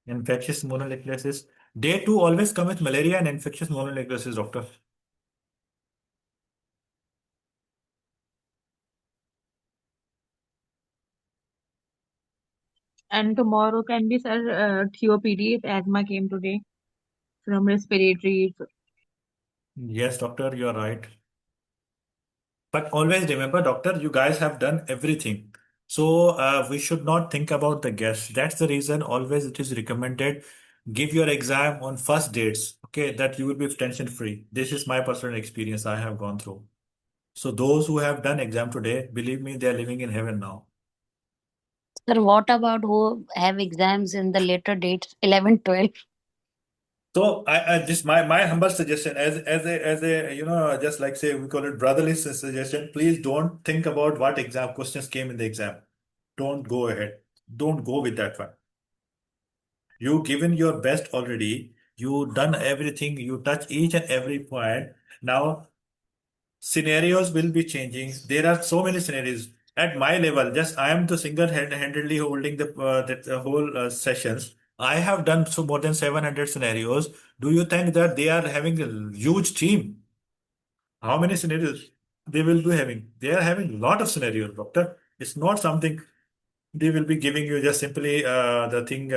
Infectious mononucleosis. Day two always come with malaria and infectious mononucleosis, doctor. And tomorrow can be, sir, COPD if asthma came today from respiratory. Yes, doctor, you are right. But always remember, doctor, you guys have done everything. So we should not think about the guests. That's the reason always it is recommended give your exam on first dates. Okay, that you will be tension free. This is my personal experience I have gone through. So those who have done exam today, believe me, they are living in heaven now. Sir, what about who have exams in the later dates, 11, 12? So I this my humble suggestion as a just like say we call it brotherly suggestion. Please don't think about what exam questions came in the exam. Don't go ahead. Don't go with that one. You given your best already. You done everything. You touch each and every point. Now scenarios will be changing. There are so many scenarios at my level. Just I am the single-handedly holding the whole sessions. I have done so more than 700 scenarios. Do you think that they are having a huge team? How many scenarios they will be having? They are having a lot of scenarios, doctor. It's not something they will be giving you just simply the thing.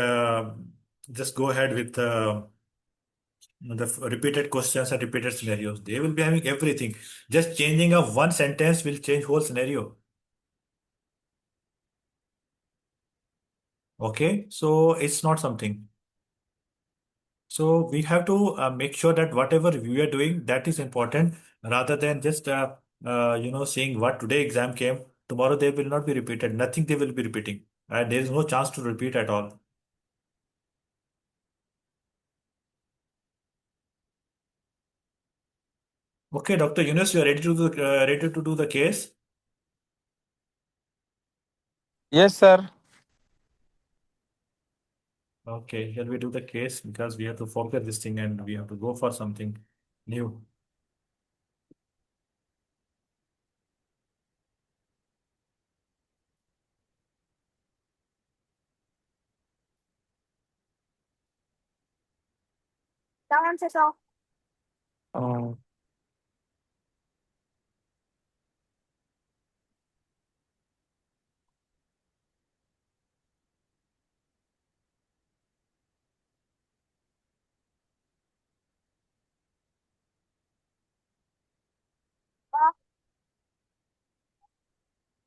Just go ahead with the repeated questions and repeated scenarios. They will be having everything. Just changing of one sentence will change whole scenario. Okay, so it's not something. So we have to make sure that whatever we are doing, that is important rather than just saying what today exam came, tomorrow they will not be repeated. Nothing they will be repeating. There is no chance to repeat at all. Okay, Dr. Yunus, you are ready to do the case? Yes, sir. Okay, shall we do the case because we have to forget this thing and we have to go for something new. Oh,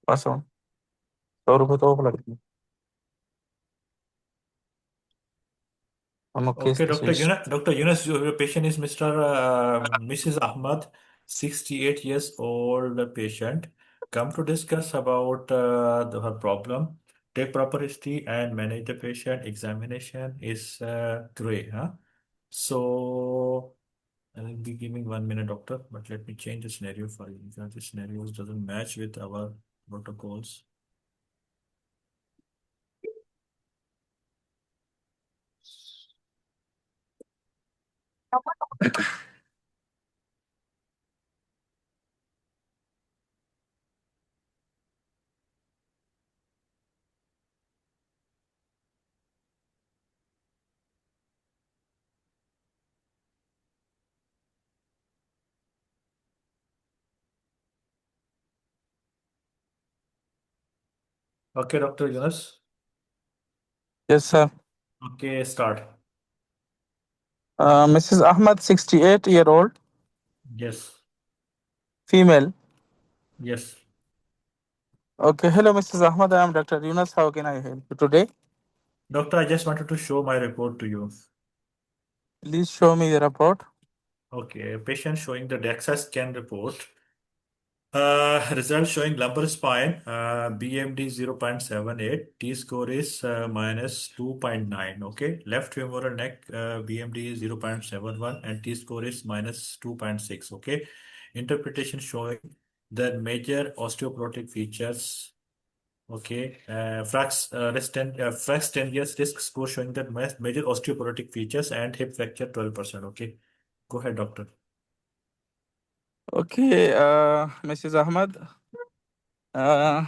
awesome. 100 तो over लगती है हम case Okay, Dr. Case Yunus, Dr. Yunus, your patient is Mrs. Ahmad, 68 years old patient. Come to discuss about her problem. Take proper history and manage the patient. Examination is today, huh? So I'll be giving 1 minute, doctor, but let me change the scenario for you because the scenarios doesn't match with our protocols. Okay, Dr. Yunus. Yes, sir. Okay, start. Mrs. Ahmad, 68-year-old, Yes, female. yes. Okay, hello, Mrs. Ahmad. I am Dr. Yunus. How can I help you today? Doctor, I just wanted to show my report to you. Please show me the report. Okay, patient showing the DEXA scan report. Result showing lumbar spine, BMD 0.78, T-score is minus 2.9. Okay, left femoral neck, BMD is 0.71 and T-score is minus 2.6. Okay, interpretation showing the major osteoporotic features. Okay, Frax 10 years risk score showing that major osteoporotic features and hip fracture 12%. Okay, go ahead, doctor. Okay, Mrs. Ahmad, uh,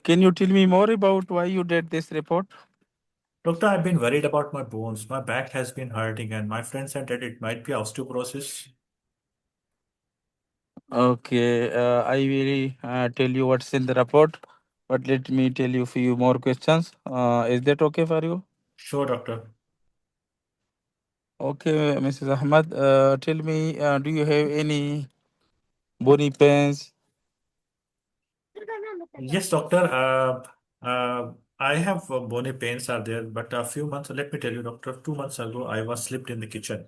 can you tell me more about why you did this report? Doctor, I've been worried about my bones. My back has been hurting, and my friend said that it might be osteoporosis. Okay, I will tell you what's in the report, but let me tell you a few more questions. Is that okay for you? Sure, doctor. Okay, Mrs. Ahmad, tell me, do you have any bony pains? Yes, doctor. I have bony pains are there, but a few months, let me tell you, doctor, 2 months ago, I was slipped in the kitchen.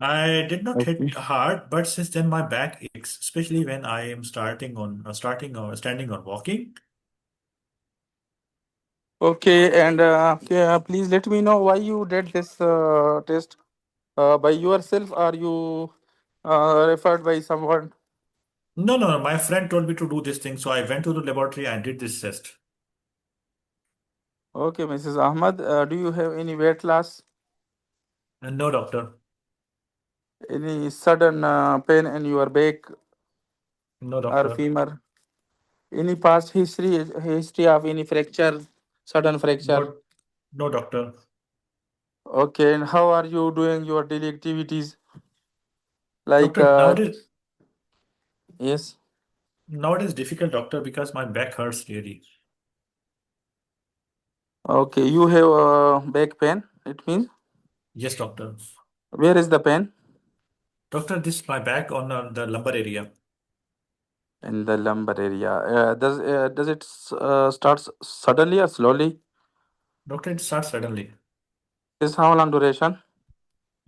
I did not Okay. hit hard, but since then my back aches, especially when I am starting or standing or walking. Okay, and please let me know why you did this test by yourself or you referred by someone. No, no, no. My friend told me to do this thing, so I went to the laboratory and did this test. Okay, Mrs. Ahmad, do you have any weight loss, No, doctor. any sudden pain in your back No, or doctor. femur, any past history of any fracture, sudden fracture? No, no, doctor. Okay, and how are you doing your daily activities? Like, Doctor, yes. nowadays difficult, doctor, because my back hurts really. Okay, you have back pain, it means. Yes, doctor. Where is the pain? Doctor, this is my back on the lumbar area. In the lumbar area. Does it start suddenly or slowly? Doctor, it starts suddenly. Is how long duration?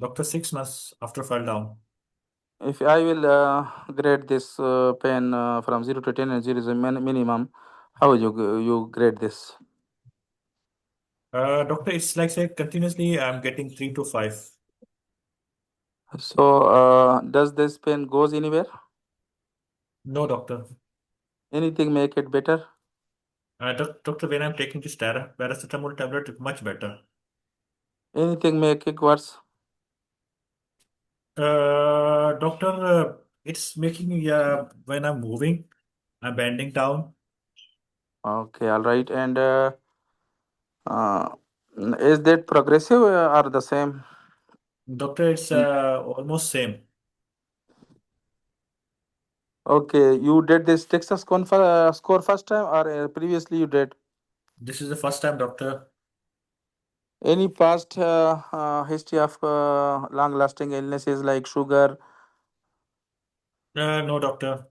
Doctor, 6 months after fall down. If I will grade this pen from 0 to 10 and 0 is a minimum, how will you grade this? Doctor, it's like say continuously I'm getting 3 to 5. So does this pen goes anywhere? No, doctor. Anything make it better? Doctor, when I'm taking this paracetamol tablet, it's much better. Anything make it worse? Doctor, it's making me when I'm moving, I'm bending down. Okay, all right. And uh, is that progressive or the same? Doctor, it's almost same. Okay, you did this Texas score first time or previously you did? This is the first time, doctor. Any past history of long-lasting illnesses like sugar? No, doctor.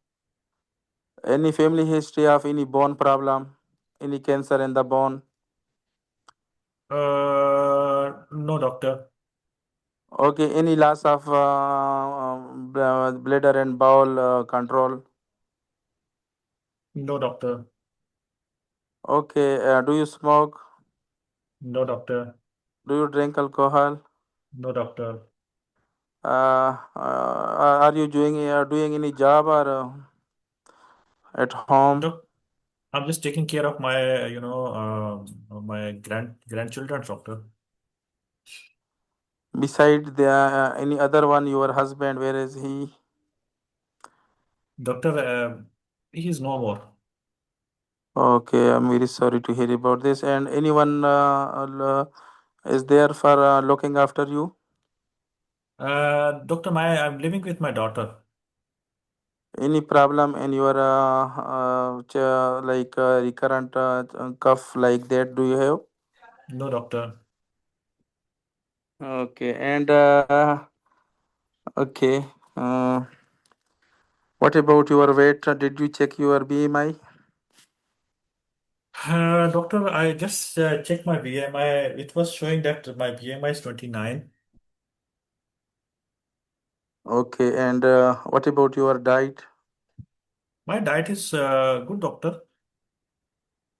Any family history of any bone problem? Any cancer in the bone? No, doctor. Okay, any loss of bladder and bowel control? No, doctor. Okay, do you smoke? No, doctor. Do you drink alcohol? No, doctor. Are you doing any job or at home? Doc, I'm just taking care of my, my grandchildren, doctor. Beside the any other one, your husband, where is he? Doctor, he is no more. Okay, I'm very sorry to hear about this. And anyone is there for looking after you? Doctor, I'm living with my daughter. Any problem in your like recurrent cough like that? Do you have? No, doctor. Okay, and okay. Uh, what about your weight? Did you check your BMI? Doctor, I just checked my BMI. It was showing that my BMI is 29. Okay, and what about your diet? My diet is good, doctor.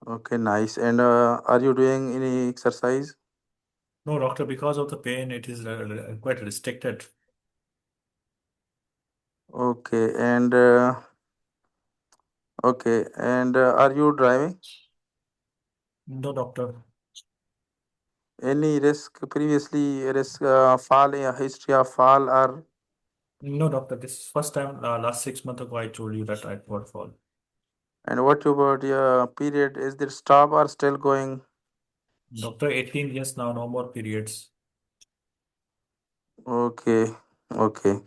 Okay, nice. And are you doing any exercise? No, doctor, because of the pain, it is quite restricted. Okay, and okay, and are you driving? No, doctor. Any risk previously risk fall history of fall or No, doctor. This is first time last 6 months ago I told you that I got fall. and what about your period? Is there stop or still going? Doctor, 18 years now, no more periods. Okay, okay.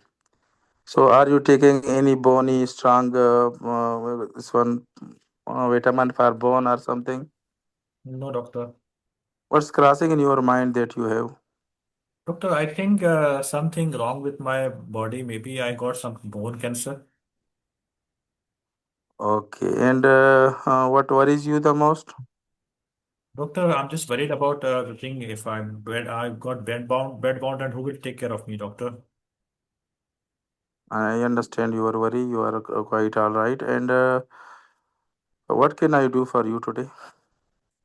So are you taking any bony strong this one vitamin for bone or something? No, doctor. What's crossing in your mind that you have? Doctor, I think something wrong with my body. Maybe I got some bone cancer. Okay, and what worries you the most? Doctor, I'm just worried about the thing. If I got bed bound, and who will take care of me, doctor? I understand your worry. You are quite all right. And what can I do for you today?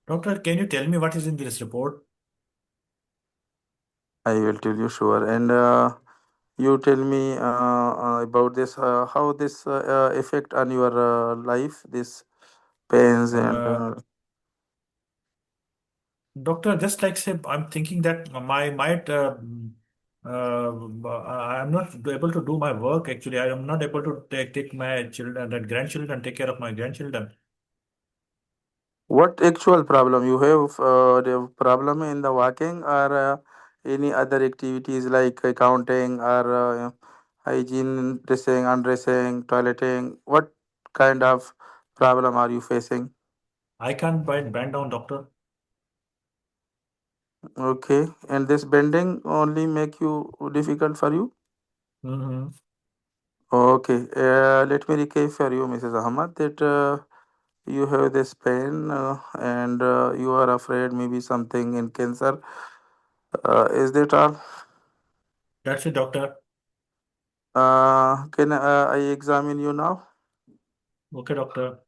Doctor, can you tell me what is in this report? I will tell you sure. And you tell me about this. How this affect on your life? This pains and Uh, Doctor, just like say, I'm thinking that my might I'm not able to do my work actually. I am not able to take my children and grandchildren, take care of my grandchildren. what actual problem you have? The problem in the walking or any other activities like accounting or hygiene, dressing, undressing, toileting. What kind of problem are you facing? I can't bend down, doctor. Okay, and this bending only make you difficult for you? Hmm. Okay, let me recap for you, Mrs. Ahmad, that you have this pain and you are afraid maybe something in cancer Is that all? That's it, doctor. Can I examine you now? Okay, doctor.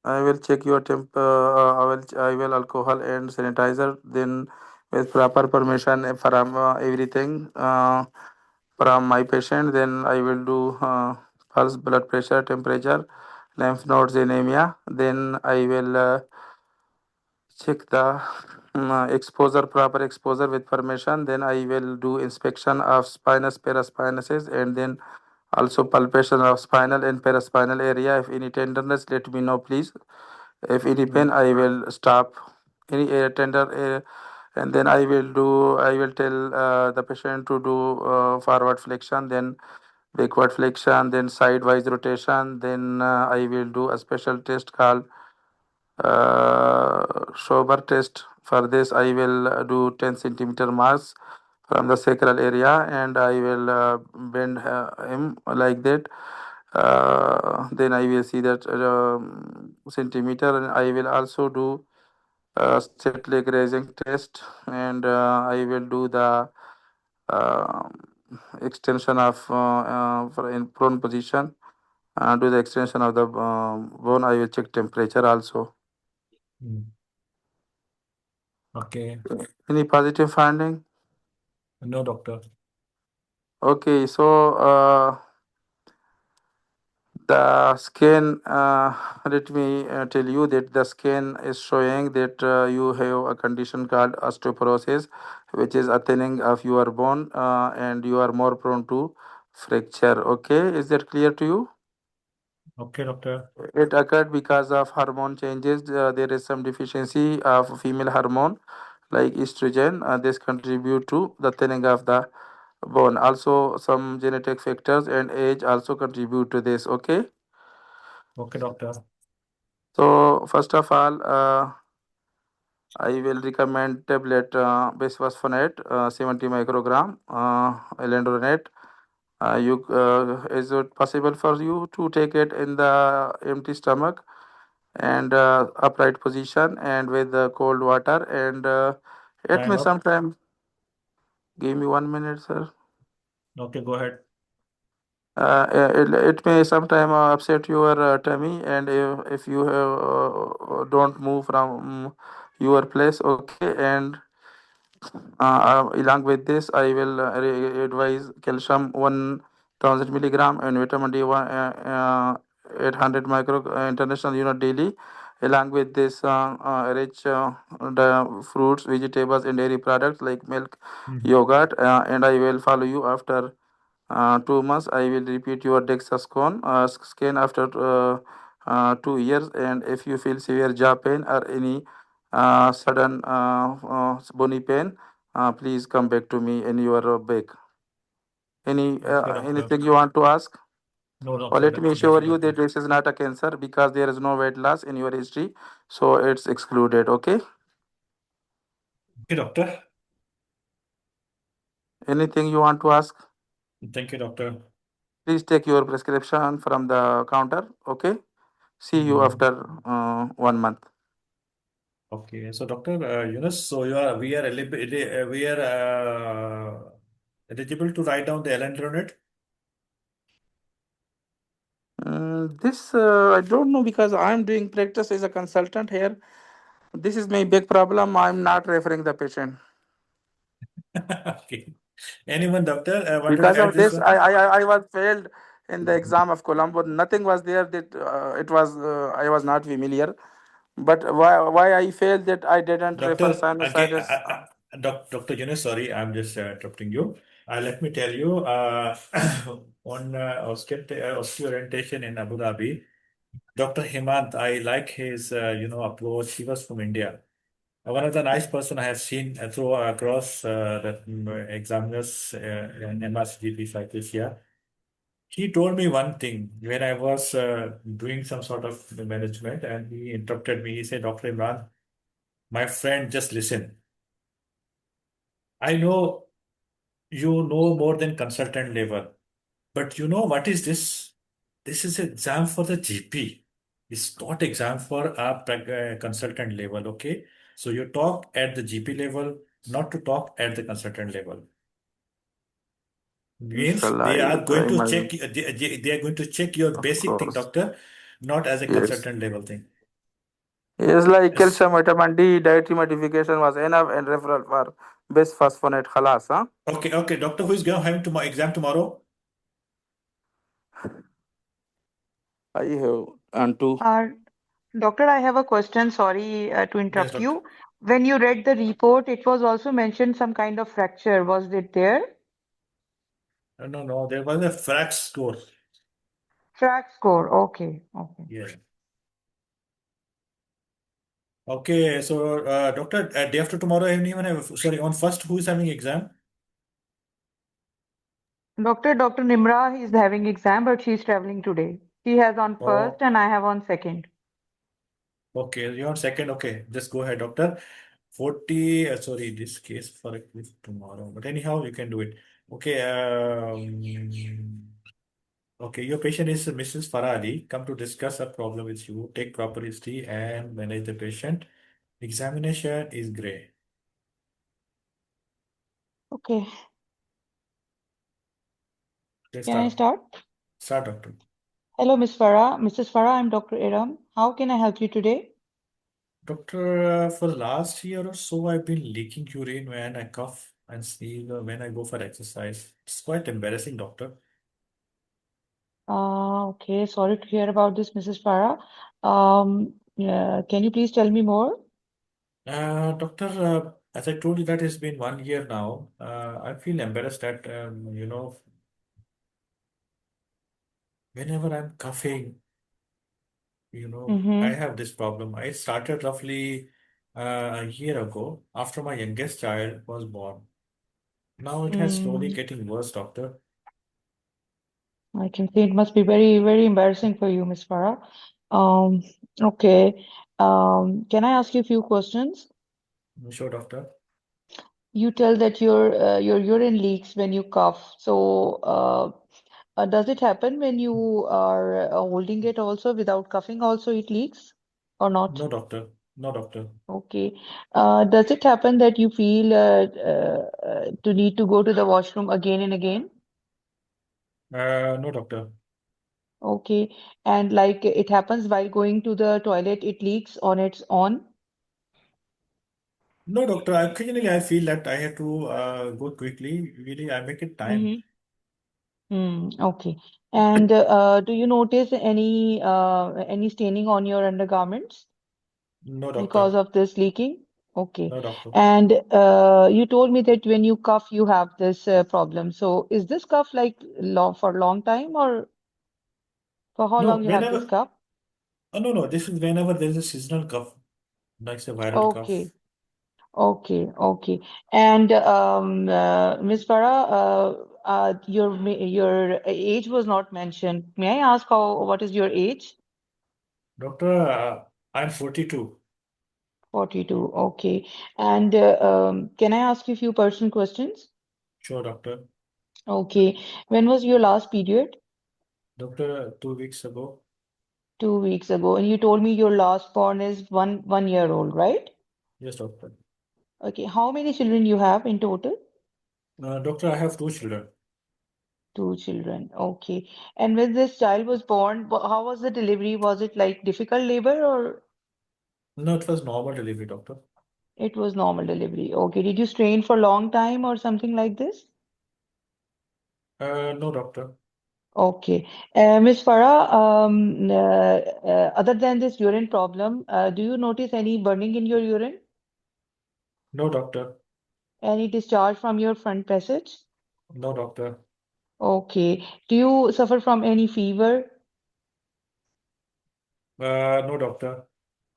I will check your temp. I will alcohol and sanitizer. Then, with proper permission from everything from my patient, then I will do pulse, blood pressure, temperature, lymph nodes, anemia. Then I will check the exposure, proper exposure with permission. Then I will do inspection of spinous, paraspinaces, and then also palpation of spinal and paraspinal area. If any tenderness, let me know, please. If any pain, Mm. I will stop any tender, and then I will tell the patient to do forward flexion, then backward flexion, then sidewise rotation. Then I will do a special test called Schober test. For this, I will do 10 centimeter mass from the sacral area, and I will bend him like that. Then I will see that centimeter, and I will also do set leg raising test, and I will do the uh, extension of for in prone position. Do the extension of the bone. I will check temperature also. Mm. Okay. Any positive finding? No, doctor. Okay, so the scan, let me tell you that the scan is showing that you have a condition called osteoporosis, which is a thinning of your bone, and you are more prone to fracture. Okay, is that clear to you? Okay, doctor. It occurred because of hormone changes. There is some deficiency of female hormone like estrogen. This contribute to the thinning of the bone. Also, some genetic factors and age also contribute to this. Okay. Okay, doctor. So first of all, I will recommend tablet bisphosphonate 70 microgram alendronate. Is it possible for you to take it in the empty stomach and upright position and with cold water, and it may Time up. sometime give me 1 minute, sir. Okay, go ahead. It may sometime upset your tummy, and if you don't move from your place, okay. And along with this, I will advise calcium 1000 milligram and vitamin D 800 micro international unit daily. Along with this, rich the fruits, vegetables, and dairy products like milk, Mm. yogurt, and I will follow you after 2 months. I will repeat your Dexascon scan after 2 years. And if you feel severe jaw pain or any sudden bony pain, please come back to me in your back. Okay, doctor. Anything you want to ask? No, Or doctor. let me That's assure it, you that doctor. this is not a cancer because there is no weight loss in your history, so it's excluded. Okay. Okay, doctor. Anything you want to ask? Thank you, doctor. Please take your prescription from the counter. Okay. See you Mm. after 1 month. Okay, so doctor, Yunus, so we are eligible to write down the alendronate. This I don't know because I'm doing practice as a consultant here. This is my big problem. I'm not referring the patient. Okay. Anyone, doctor, wanted to Because add of this this, one? I was failed in the exam of Colombo. Nothing was there that it was I was not familiar. But why I failed that I didn't refer Doctor, again, sinusitis. Dr. Yunus, sorry, I'm just interrupting you. Let me tell you, on osteoorientation in Abu Dhabi, Dr. Himant, I like his, approach. He was from India. One of the nice person I have seen through across the examiners in MRCGP cycles here. He told me one thing when I was doing some sort of management, and he interrupted me. He said, Dr. Imran, my friend, just listen. I know you know more than consultant level, but you know what is this? This is exam for the GP. It's not exam for a consultant level, okay? So you talk at the GP level, not to talk at the consultant level. Means Inshallah, they I are will going try to my, check, they are going to check your of basic thing, course. doctor, not as a Yes. consultant level thing. Yes, like Yes. calcium, vitamin D, dietary modification was enough and referral for best phosphonate khalas, huh? Okay, okay, doctor, who is going to have tomorrow exam tomorrow? I have and two. Doctor, I have a question. Sorry to Yes, interrupt doctor. you. When you read the report, it was also mentioned some kind of fracture. Was it there? No, no, there was a frac score. Frac score. Okay. Okay. Yes. Okay, so doctor, day after tomorrow, anyone have, sorry, on first, who is having exam? Dr. Nimra is having exam, but she's traveling today. She has on first Oh, and I have on second. okay, you're on second. Okay, just go ahead, doctor. 40, sorry, this case for a quiz tomorrow, but anyhow, you can do it. Okay, okay, your patient is Mrs. Farali. Come to discuss a problem with you. Take proper history and manage the patient. Examination is gray. Okay. Okay, Can I start. start? Start, doctor. Hello, Miss Farah. Mrs. Farah, I'm Dr. Iram. How can I help you today? Doctor, for the last year or so, I've been leaking urine when I cough and sneeze or when I go for exercise. It's quite embarrassing, doctor. Okay. Sorry to hear about this, Mrs. Farah. Yeah, can you please tell me more? Doctor, as I told you that it's been 1 year now. I feel embarrassed that, whenever I'm coughing, I Mm-hmm. have this problem. I started roughly a year ago after my youngest child was born. Now it has slowly Mm, getting worse, doctor. I can see it must be very, very embarrassing for you, Miss Farah. Um, okay. Can I ask you a few questions? Sure, doctor. You tell that your urine leaks when you cough. So, does it happen when you are holding it also without coughing also it leaks or not? No, doctor. No, doctor. Okay. Does it happen that you feel to need to go to the washroom again and again? No, doctor. Okay. And like it happens while going to the toilet, it leaks on its own. No, doctor. Occasionally, I feel that I have to go quickly. Really, I make it time. Mm-hmm. Okay. And do you notice any staining on your undergarments No, because doctor. of this leaking? Okay. No, doctor. And you told me that when you cough, you have this problem. So is this cough like long for a long time or for how No, long you have this whenever. cough? Oh, no, no. This is whenever there is a seasonal cough, like a viral Okay. cough. Okay. Okay. And Ms. Farah, your age was not mentioned. May I ask what is your age? Doctor, I'm 42. 42. Okay. And can I ask you a few personal questions? Sure, doctor. Okay. When was your last period? Doctor, 2 weeks ago. 2 weeks ago. And you told me your last born is one year old, right? Yes, doctor. Okay. How many children you have in total? Doctor, I have two children. Two children. Okay. And when this child was born, how was the delivery? Was it like difficult labor or No, it was normal delivery, doctor. it was normal delivery? Okay. Did you strain for a long time or something like this? No, doctor. Okay. Ms. Farah, other than this urine problem, do you notice any burning in your urine? No, doctor. Any discharge from your front passage? No, doctor. Okay. Do you suffer from any fever? No, doctor.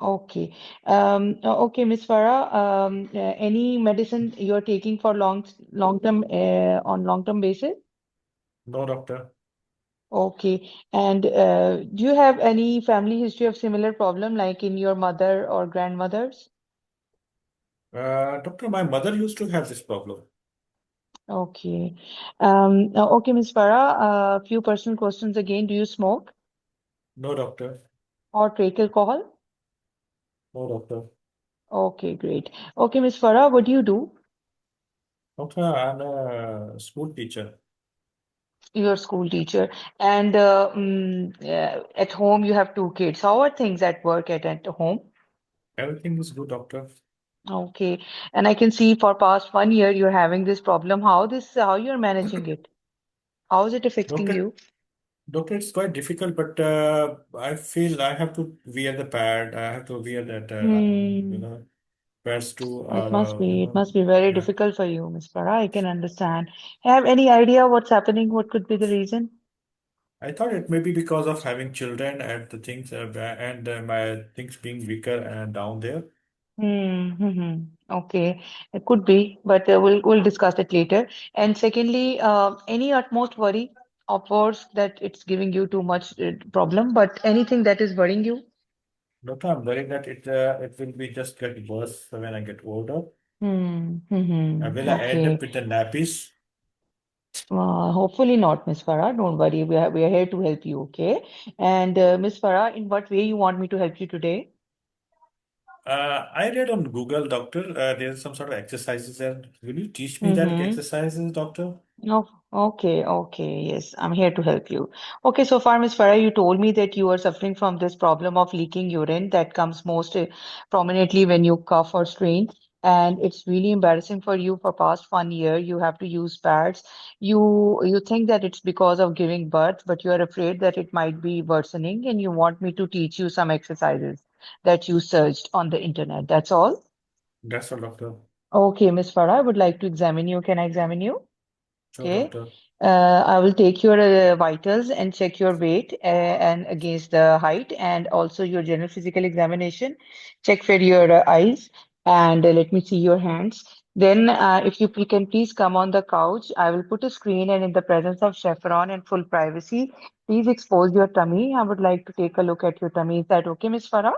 Okay. Okay, Ms. Farah, any medicine you're taking for long term on long term basis? No, doctor. Okay. And do you have any family history of similar problem like in your mother or grandmothers? Doctor, my mother used to have this problem. Okay. Okay, Ms. Farah, a few personal questions again. Do you smoke No, doctor. or take alcohol? No, doctor. Okay, great. Okay, Ms. Farah, what do you do? Doctor, I'm a school teacher. You're a school teacher, and at home you have two kids. How are things at work at home? Everything is good, doctor. Okay, and I can see for past 1 year you're having this problem. How you're managing it? How is it affecting Doctor, you? doctor, it's quite difficult, but I feel I have to wear the pad. I have to wear that, Hmm. pads to, It must be very yeah. difficult for you, Miss Farah. I can understand. Have any idea what's happening? What could be the reason? I thought it may be because of having children and the things, and my things being weaker and down there. Okay, it could be, but we'll discuss it later. And secondly, any utmost worry of course that it's giving you too much problem, but anything that is worrying you? Doctor, I'm worried that it will be just get worse when I get older. Will I end Okay. up with the nappies? Hopefully not, Miss Farah. Don't worry. We are here to help you, okay? And Miss Farah, in what way you want me to help you today? I read on Google, doctor, there's some sort of exercises there. Will you teach me that Mm-hmm. exercises, doctor? Oh, okay. Yes, I'm here to help you. Okay, so far, Miss Farah, you told me that you are suffering from this problem of leaking urine that comes most prominently when you cough or strain, and it's really embarrassing for you for past 1 year. You have to use pads. You think that it's because of giving birth, but you are afraid that it might be worsening, and you want me to teach you some exercises that you searched on the internet. That's all? That's all, doctor. Okay, Miss Farah, I would like to examine you. Can I examine you? Sure, Okay, doctor. I will take your vitals and check your weight and against the height and also your general physical examination. Check for your eyes and let me see your hands. Then, if you can please come on the couch, I will put a screen and in the presence of Chevron and full privacy, please expose your tummy. I would like to take a look at your tummy. Is that okay, Miss Farah?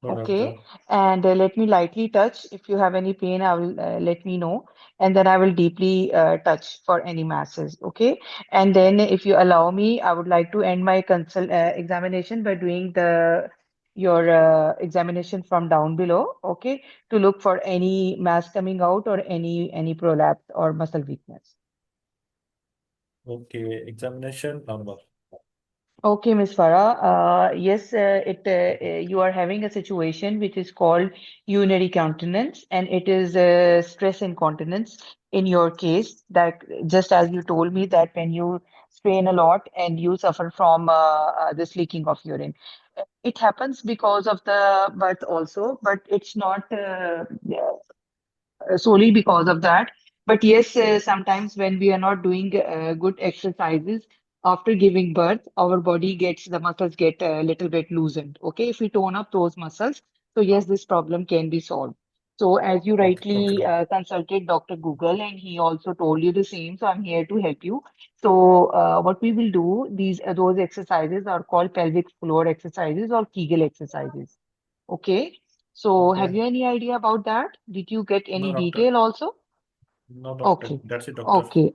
No, Okay, doctor. and let me lightly touch. If you have any pain, I will let me know, and then I will deeply touch for any masses. Okay, and then if you allow me, I would like to end my consult examination by doing the your examination from down below. Okay, to look for any mass coming out or any prolapse or muscle weakness. Okay, examination number. Okay, Miss Farah. Yes, you are having a situation which is called urinary continence, and it is stress incontinence in your case. That just as you told me that when you strain a lot and you suffer from this leaking of urine, it happens because of the birth also, but it's not solely because of that. But yes, sometimes when we are not doing good exercises after giving birth, our body gets the muscles get a little bit loosened. Okay, if we tone up those muscles, so yes, this problem can be solved. So as you Okay, rightly doctor. consulted Dr. Google, and he also told you the same, so I'm here to help you. So what we will do, those exercises are called pelvic floor exercises or Kegel exercises. Okay. So have Okay. you any idea about that? Did you get No, any doctor. detail also? No, doctor. Okay. That's it, doctor. Okay.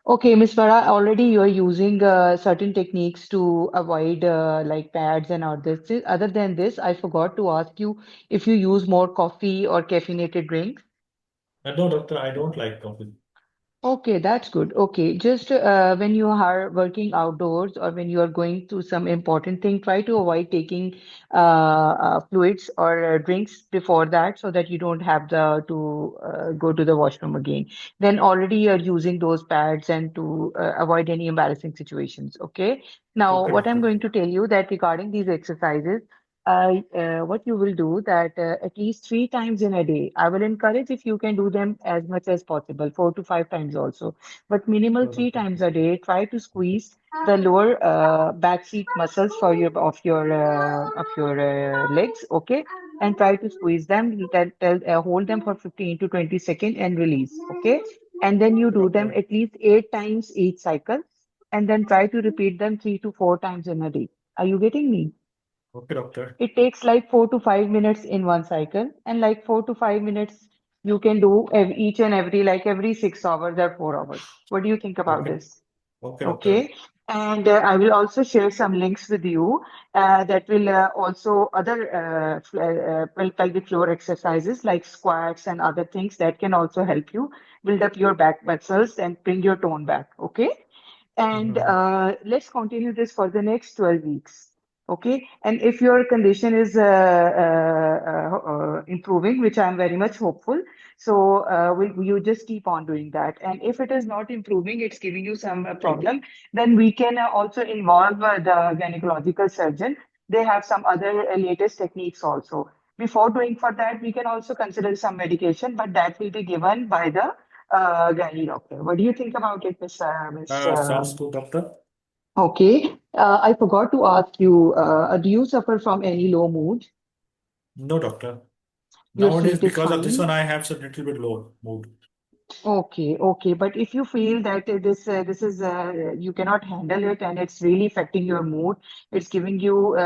Okay, Miss Farah, already you are using certain techniques to avoid like pads and other this. Other than this, I forgot to ask you if you use more coffee or caffeinated drinks. No, doctor, I don't like coffee. Okay, that's good. Okay, just when you are working outdoors or when you are going to some important thing, try to avoid taking fluids or drinks before that so that you don't have to go to the washroom again. Then already you're using those pads and to avoid any embarrassing situations. Okay. Now, Okay, what I'm doctor. going to tell you that regarding these exercises, what you will do that at least 3 times in a day. I will encourage if you can do them as much as possible, 4 to 5 times also. But minimal Sure, three doctor. times a day. Try to squeeze the lower back seat muscles for your legs, okay? And try to squeeze them. Hold them for 15 to 20 seconds and release, okay? And then you Okay, do them doctor. at least 8 times each cycle, and then try to repeat them 3 to 4 times in a day. Are you getting me? Okay, doctor. It takes like 4 to 5 minutes in one cycle, and like 4 to 5 minutes you can do each and every like every 6 hours or 4 hours. What do you think about Okay. this? Okay, doctor. Okay. And I will also share some links with you that will also other pelvic floor exercises like squats and other things that can also help you build up your back muscles and bring your tone back. Okay. And Mhm. let's continue this for the next 12 weeks. Okay. And if your condition is improving, which I'm very much hopeful, so you just keep on doing that. And if it is not improving, it's giving you some problem, then we can also involve the gynecological surgeon. They have some other latest techniques also. Before doing for that, we can also consider some medication, but that will be given by the gynae doctor. What do you think about it, Miss? Sounds good, doctor. Okay. I forgot to ask you, do you suffer from any low mood? No, doctor. Your Nowadays, sleep is because of this one, fine? I have some little bit low mood. Okay, okay. But if you feel that this is you cannot handle it and it's really affecting your mood, it's giving you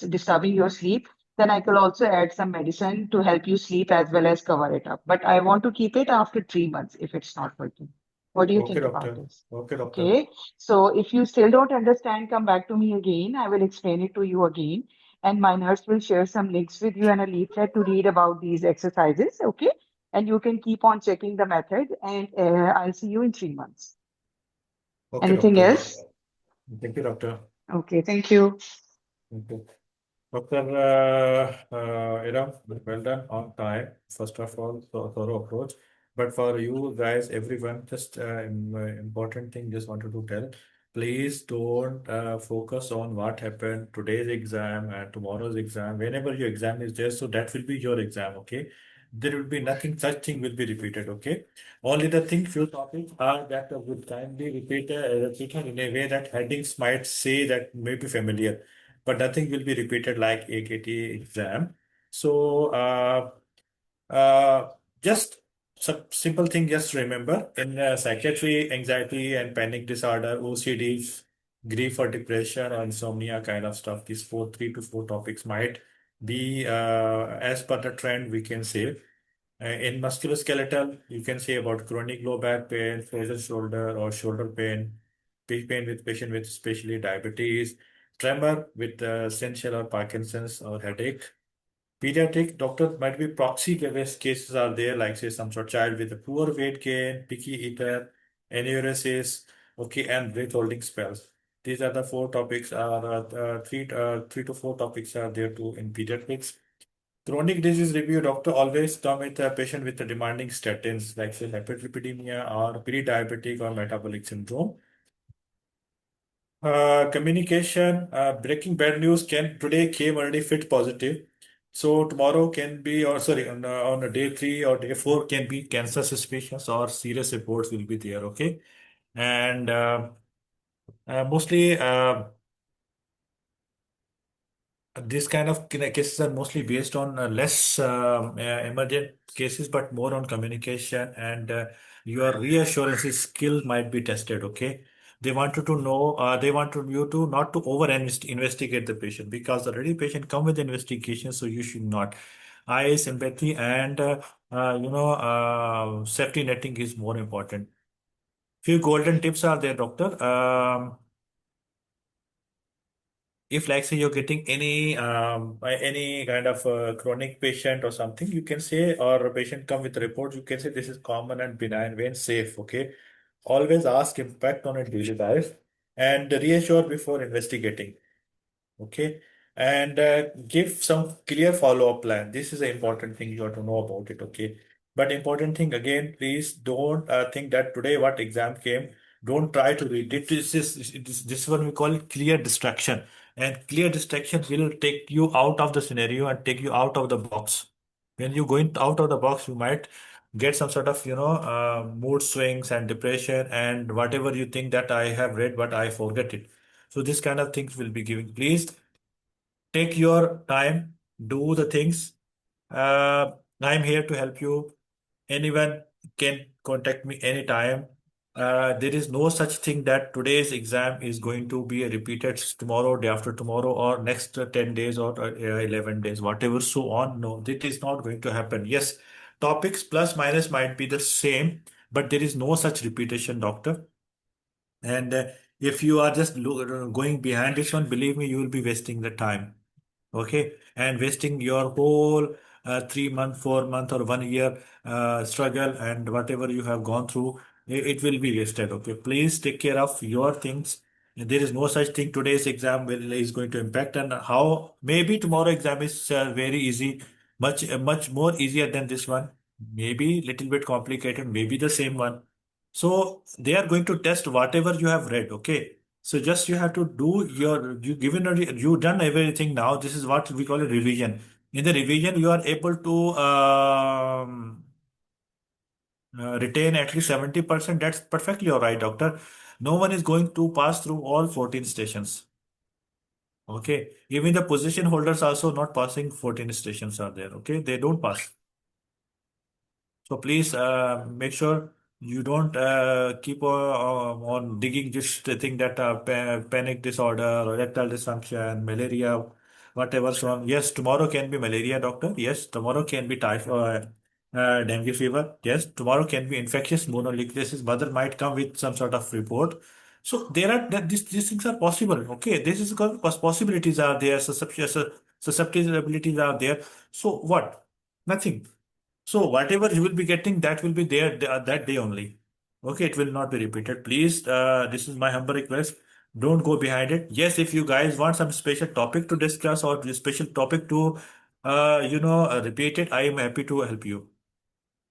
disturbing your sleep, then I could also add some medicine to help you sleep as well as cover it up. But I want to keep it after 3 months if it's not working. What do you Okay, think about doctor. this? Okay, doctor. Okay. So if you still don't understand, come back to me again. I will explain it to you again. And my nurse will share some links with you and a leaflet to read about these exercises. Okay. And you can keep on checking the method, and I'll see you in 3 months. Okay, Anything doctor. else? Thank you, doctor. Okay, thank you. Thank you. Doctor, well done on time. First of all, thorough approach. But for you guys, everyone, just important thing, just wanted to tell. Please don't focus on what happened today's exam and tomorrow's exam. Whenever your exam is there, so that will be your exam. Okay, there will be nothing such thing will be repeated. Okay, only the thing few topics are that will kindly repeated in a way that headings might say that may be familiar, but nothing will be repeated like AKT exam. So just some simple thing, just remember in psychiatry, anxiety and panic disorder, OCD, grief or depression or insomnia kind of stuff, these 3 to 4 topics might be as per the trend we can say. In musculoskeletal, you can say about chronic low back pain, frozen shoulder or shoulder pain, pain with patient with especially diabetes, tremor with essential or Parkinson's or headache. Pediatric doctor might be proxy cases are there, like say some sort of child with a poor weight gain, picky eater, enuresis, okay, and breath holding spells. These are the 4 topics. Three to 4 topics are there too in pediatrics. Chronic disease review doctor always come with a patient with a demanding statins, like say hyperlipidemia or pre-diabetic or metabolic syndrome. Communication, breaking bad news can today came already fit positive. So tomorrow can be, or sorry, on a day 3 or day 4 can be cancer suspicions or serious reports will be there. Okay. And mostly this kind of cases are mostly based on less emergent cases, but more on communication and your reassurance skill might be tested. Okay, they wanted to know, they wanted you to not to over investigate the patient because already patient come with investigation, so you should not. Eye sympathy and safety netting is more important. Few golden tips are there, doctor. If like say you're getting any kind of chronic patient or something, you can say, or a patient come with a report, you can say this is common and benign vein safe. Okay, always ask impact on a daily life and reassure before investigating. Okay, and give some clear follow-up plan. This is an important thing you have to know about it. Okay, but important thing again, please don't think that today what exam came, don't try to read it. This one we call it clear distraction, and clear distraction will take you out of the scenario and take you out of the box. When you going out of the box, you might get some sort of mood swings and depression and whatever you think that I have read but I forget it. So this kind of things will be giving. Please take your time, do the things. Uh, I'm here to help you. Anyone can contact me anytime. There is no such thing that today's exam is going to be repeated tomorrow, day after tomorrow, or next 10 days or 11 days, whatever, so on. No, that is not going to happen. Yes, topics plus minus might be the same, but there is no such repetition, doctor. And If you are just going behind this one, believe me, you will be wasting the time. Okay, and wasting your whole 3 month, 4 month, or 1 year struggle and whatever you have gone through, it will be wasted. Okay, please take care of your things. There is no such thing today's exam is going to impact, and how maybe tomorrow exam is very easy, much more easier than this one. Maybe little bit complicated, maybe the same one. So they are going to test whatever you have read. Okay, so just you have to do you done everything now. This is what we call a revision. In the revision, you are able to retain at least 70%. That's perfectly all right, doctor. No one is going to pass through all 14 stations. Okay. Even the position holders also not passing 14 stations are there. Okay. They don't pass. So please make sure you don't keep on digging just the thing that panic disorder, erectile dysfunction, malaria, whatever. So yes, tomorrow can be malaria, doctor. Yes, tomorrow can be typhoid, dengue fever. Yes, tomorrow can be infectious mononucleosis. Mother might come with some sort of report. So there are these things are possible. Okay, this is because possibilities are there, susceptibilities are there. So what? Nothing. So whatever you will be getting, that will be there that day only. Okay, it will not be repeated. Please, this is my humble request. Don't go behind it. Yes, if you guys want some special topic to discuss or the special topic to, repeat it, I am happy to help you.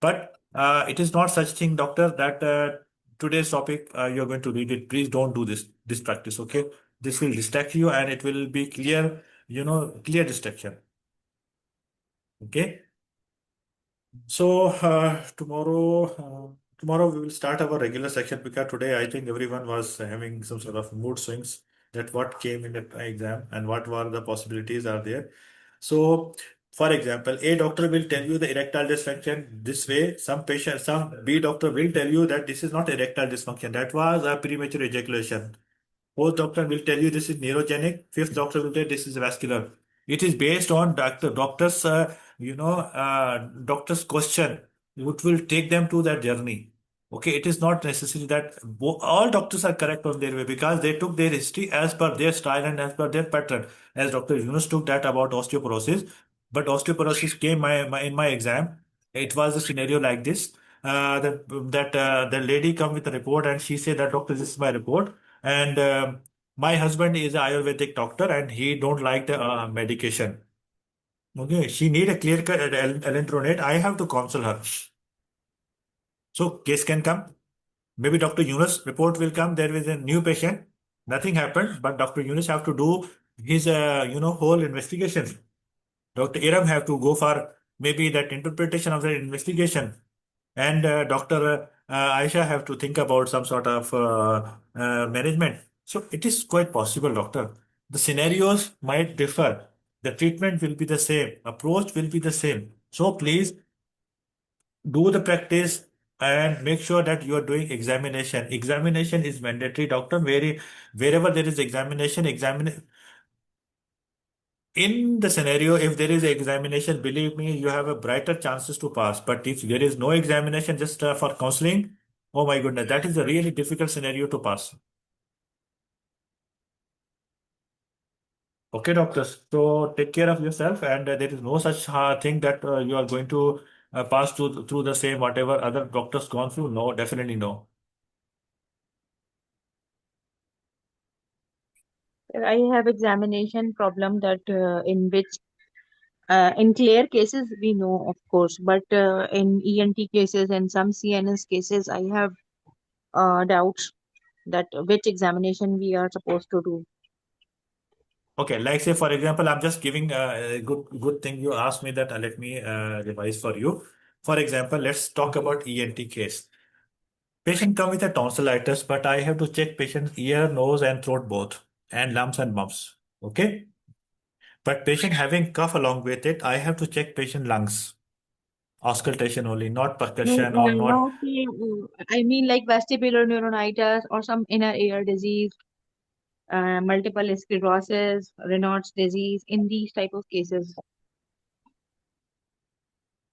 But it is not such thing, doctor, that today's topic you're going to read it. Please don't do this practice. Okay, this will distract you and it will be clear, clear distraction. Okay. So tomorrow we will start our regular section because today I think everyone was having some sort of mood swings that what came in the exam and what were the possibilities are there. So, for example, A doctor will tell you the erectile dysfunction this way. Some B doctor will tell you that this is not erectile dysfunction. That was a premature ejaculation. Fourth doctor will tell you this is neurogenic. Fifth doctor will tell you this is vascular. It is based on doctor's question, which will take them to that journey. Okay, it is not necessary that all doctors are correct on their way because they took their history as per their style and as per their pattern. As Dr. Yunus took that about osteoporosis, but osteoporosis came in my exam. It was a scenario like this. That the lady come with a report and she said that doctor, this is my report. And my husband is an Ayurvedic doctor and he don't like the medication. Okay, she need a clear cut alendronate. I have to counsel her. So case can come. Maybe Dr. Yunus report will come. There is a new patient. Nothing happened, but Dr. Yunus have to do his whole investigation. Dr. Iram have to go for maybe that interpretation of the investigation. And Dr. Aisha have to think about some sort of management. So it is quite possible, doctor. The scenarios might differ. The treatment will be the same. Approach will be the same. So please do the practice and make sure that you are doing examination. Examination is mandatory, doctor. Wherever there is examine in the scenario, if there is examination, believe me, you have a brighter chances to pass. But if there is no examination just for counseling, oh my goodness, that is a really difficult scenario to pass. Okay, doctors. So take care of yourself, and there is no such thing that you are going to pass through the same whatever other doctors gone through. No, definitely no. I have examination problem that in which in clear cases we know, of course, but in ENT cases and some CNS cases, I have doubts that which examination we are supposed to do. Okay, like say for example, I'm just giving a good thing you asked me that. Let me revise for you. For example, let's talk about ENT case. Patient come with a tonsillitis, but I have to check patient's ear, nose, and throat both, and lumps and bumps. Okay, but patient having cough along with it, I have to check patient lungs, auscultation only, not No, percussion or not. no, see, I mean like vestibular neuronitis or some inner ear disease, multiple sclerosis, Raynaud's disease, in these type of cases.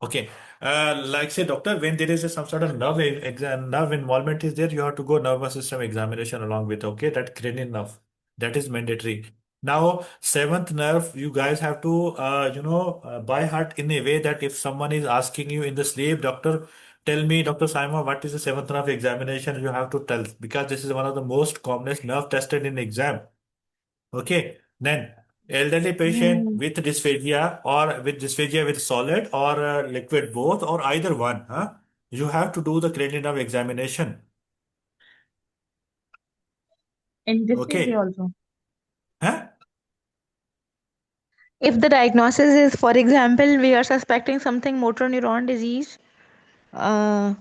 Okay. Like say, doctor, when there is some sort of nerve involvement is there, you have to go nervous system examination along with, okay, that cranial nerve. That is mandatory. Now, seventh nerve, you guys have to, by heart in a way that if someone is asking you in the sleep, doctor, tell me, Dr. Simon, what is the seventh nerve examination? You have to tell because this is one of the most commonest nerve tested in exam. Okay. Then elderly patient Mm. with dysphagia or with dysphagia with solid or liquid both or either one. Huh? You have to do the cranial nerve examination. In dysphagia Okay. also. Huh? If the diagnosis is, for example, we are suspecting something motor neuron disease, uh,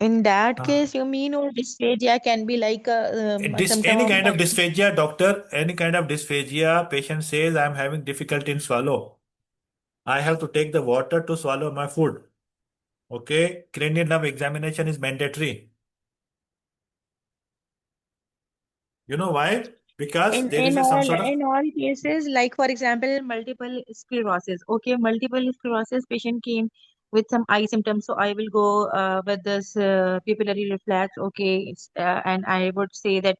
in that Uh, case, you mean, or dysphagia can be like a symptom any of kind of the. dysphagia, doctor, any kind of dysphagia, patient says I'm having difficulty in swallow. I have to take the water to swallow my food. Okay. Cranial nerve examination is mandatory. You know why? Because there is some sort of In all cases, like for example, multiple sclerosis. Okay, multiple sclerosis patient came with some eye symptoms, so I will go with this pupillary reflex. Okay, and I would say that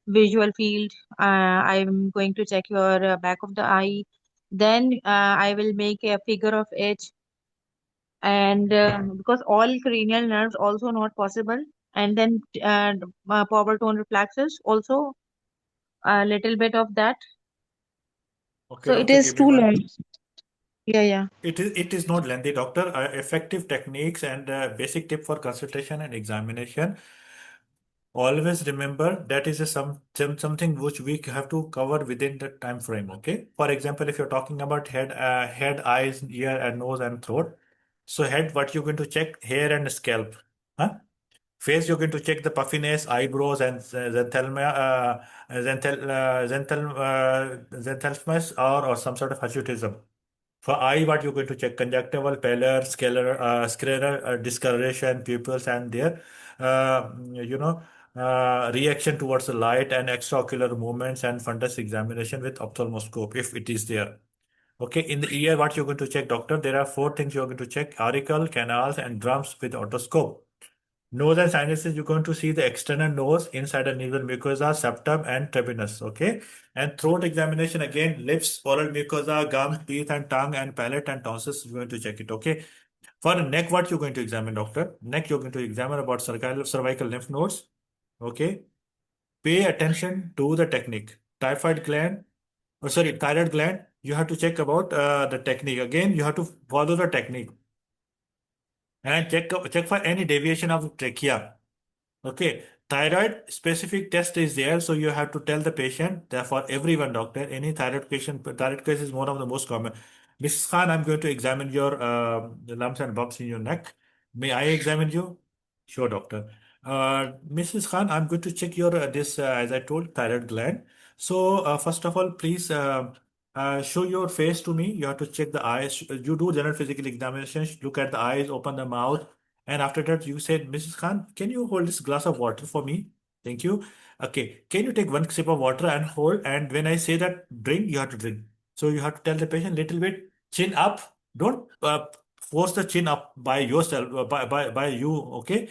visual field. I'm going to check your back of the eye. Then I will make a figure of H, and because all cranial nerves also not possible, and then power tone reflexes also a little bit of that. okay, So it doctor, is give me too one. long. Yeah, yeah. It is not lengthy, doctor. Effective techniques and basic tip for consultation and examination. Always remember that is something which we have to cover within the time frame. Okay. For example, if you're talking about head, eyes, ear, and nose and throat. So head, what you're going to check? Hair and scalp. Huh? Face, you're going to check the puffiness, eyebrows, and xanthelmus or some sort of hirsutism. For eye, what you're going to check? Conjunctival, pallor, scleral discoloration, pupils, and their, reaction towards the light and extraocular movements and fundus examination with ophthalmoscope if it is there. Okay, in the ear, what you're going to check, doctor? There are four things you're going to check: auricle, canals, and drums with otoscope. Nose and sinuses, you're going to see the external nose, inside the nasal mucosa, septum, and trabinus. Okay. And throat examination again, lips, oral mucosa, gums, teeth, and tongue, and palate and tonsils. You're going to check it. Okay. For the neck, what you're going to examine, doctor? Neck, you're going to examine about cervical lymph nodes. Okay. Pay attention to the technique. Typhoid gland, or sorry, thyroid gland. You have to check about the technique. Again, you have to follow the technique and check for any deviation of trachea. Okay, thyroid specific test is there, so you have to tell the patient that for everyone, doctor, any thyroid patient, thyroid case is one of the most common. Mrs. Khan, I'm going to examine your lumps and bumps in your neck. May I examine you? Sure, doctor. Mrs. Khan, I'm going to check your as I told, thyroid gland. So first of all, please show your face to me. You have to check the eyes. You do general physical examination. Look at the eyes, open the mouth. And after that, you said, Mrs. Khan, can you hold this glass of water for me? Thank you. Okay. Can you take one sip of water and hold? And when I say that drink, you have to drink. So you have to tell the patient little bit chin up. Don't force the chin up by yourself, by you. Okay.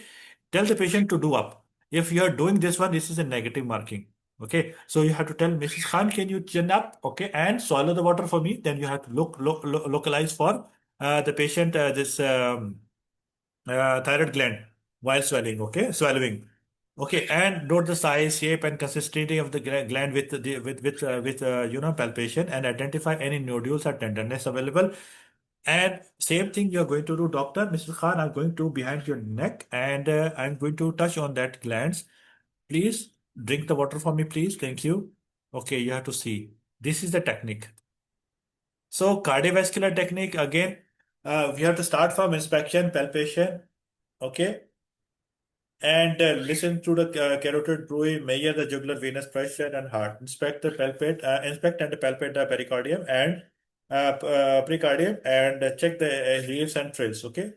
Tell the patient to do up. If you are doing this one, this is a negative marking. Okay. So you have to tell Mrs. Khan, can you chin up? Okay. And swallow the water for me. Then you have to localize for the patient this. Thyroid gland while swallowing. Okay, swallowing. Okay, and note the size, shape, and consistency of the gland with palpation, and identify any nodules or tenderness available. And same thing you're going to do, doctor. Mr. Khan, I'm going to behind your neck, and I'm going to touch on that glands. Please drink the water for me, please. Thank you. Okay, you have to see. This is the technique. So cardiovascular technique again. We have to start from inspection, palpation. Okay, and listen to the carotid bruit, measure the jugular venous pressure and heart, inspect and palpate the pericardium and precardium, and check the reliefs and frills. Okay,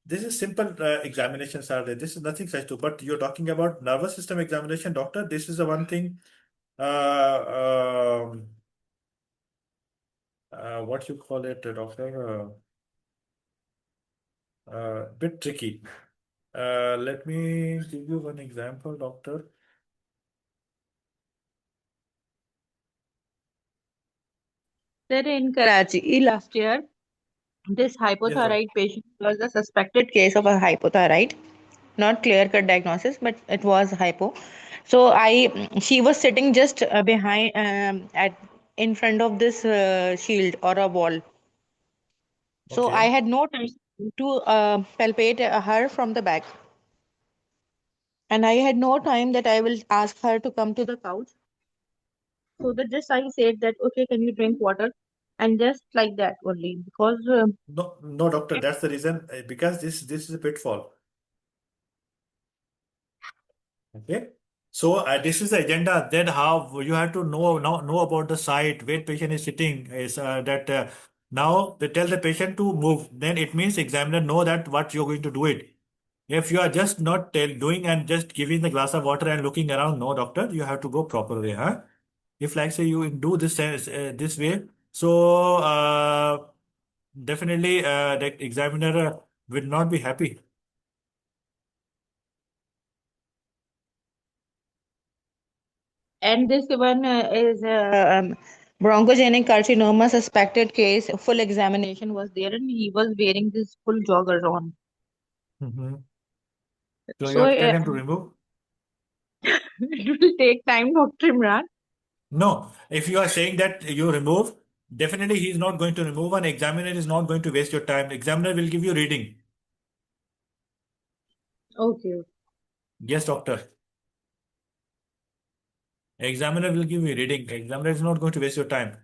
this is simple examinations are there. This is nothing such to. But you're talking about nervous system examination, doctor. This is the one thing. Uh, what you call it, doctor? Bit tricky. Let me give you one example, doctor. Then in Karachi last year, this Yes, doctor. hypothyroid patient was a suspected case of a hypothyroid, not clear-cut diagnosis, but it was hypo. So she was sitting just behind, at in front of this shield or a wall. So I Okay. had no time to palpate her from the back, and I had no time that I will ask her to come to the couch. So that just I said that, okay, can you drink water? And just like that only, because No, no, doctor. That's the reason. Because this is a pitfall. Okay. So this is the agenda. Then how you have to know about the site where patient is sitting. Is that now they tell the patient to move. Then it means examiner know that what you're going to do it. If you are just not doing and just giving the glass of water and looking around, no, doctor, you have to go proper way, huh? If like say you do this way, so definitely the examiner will not be happy. and this one is bronchogenic carcinoma suspected case. Full examination was there, and he was wearing this full joggers on. Hmm. So you So have to tell him to remove. it will take time, Dr. Imran. No, if you are saying that you remove, definitely he is not going to remove, and examiner is not going to waste your time. Examiner will give you reading. Okay. Yes, doctor. Examiner will give you reading. Examiner is not going to waste your time.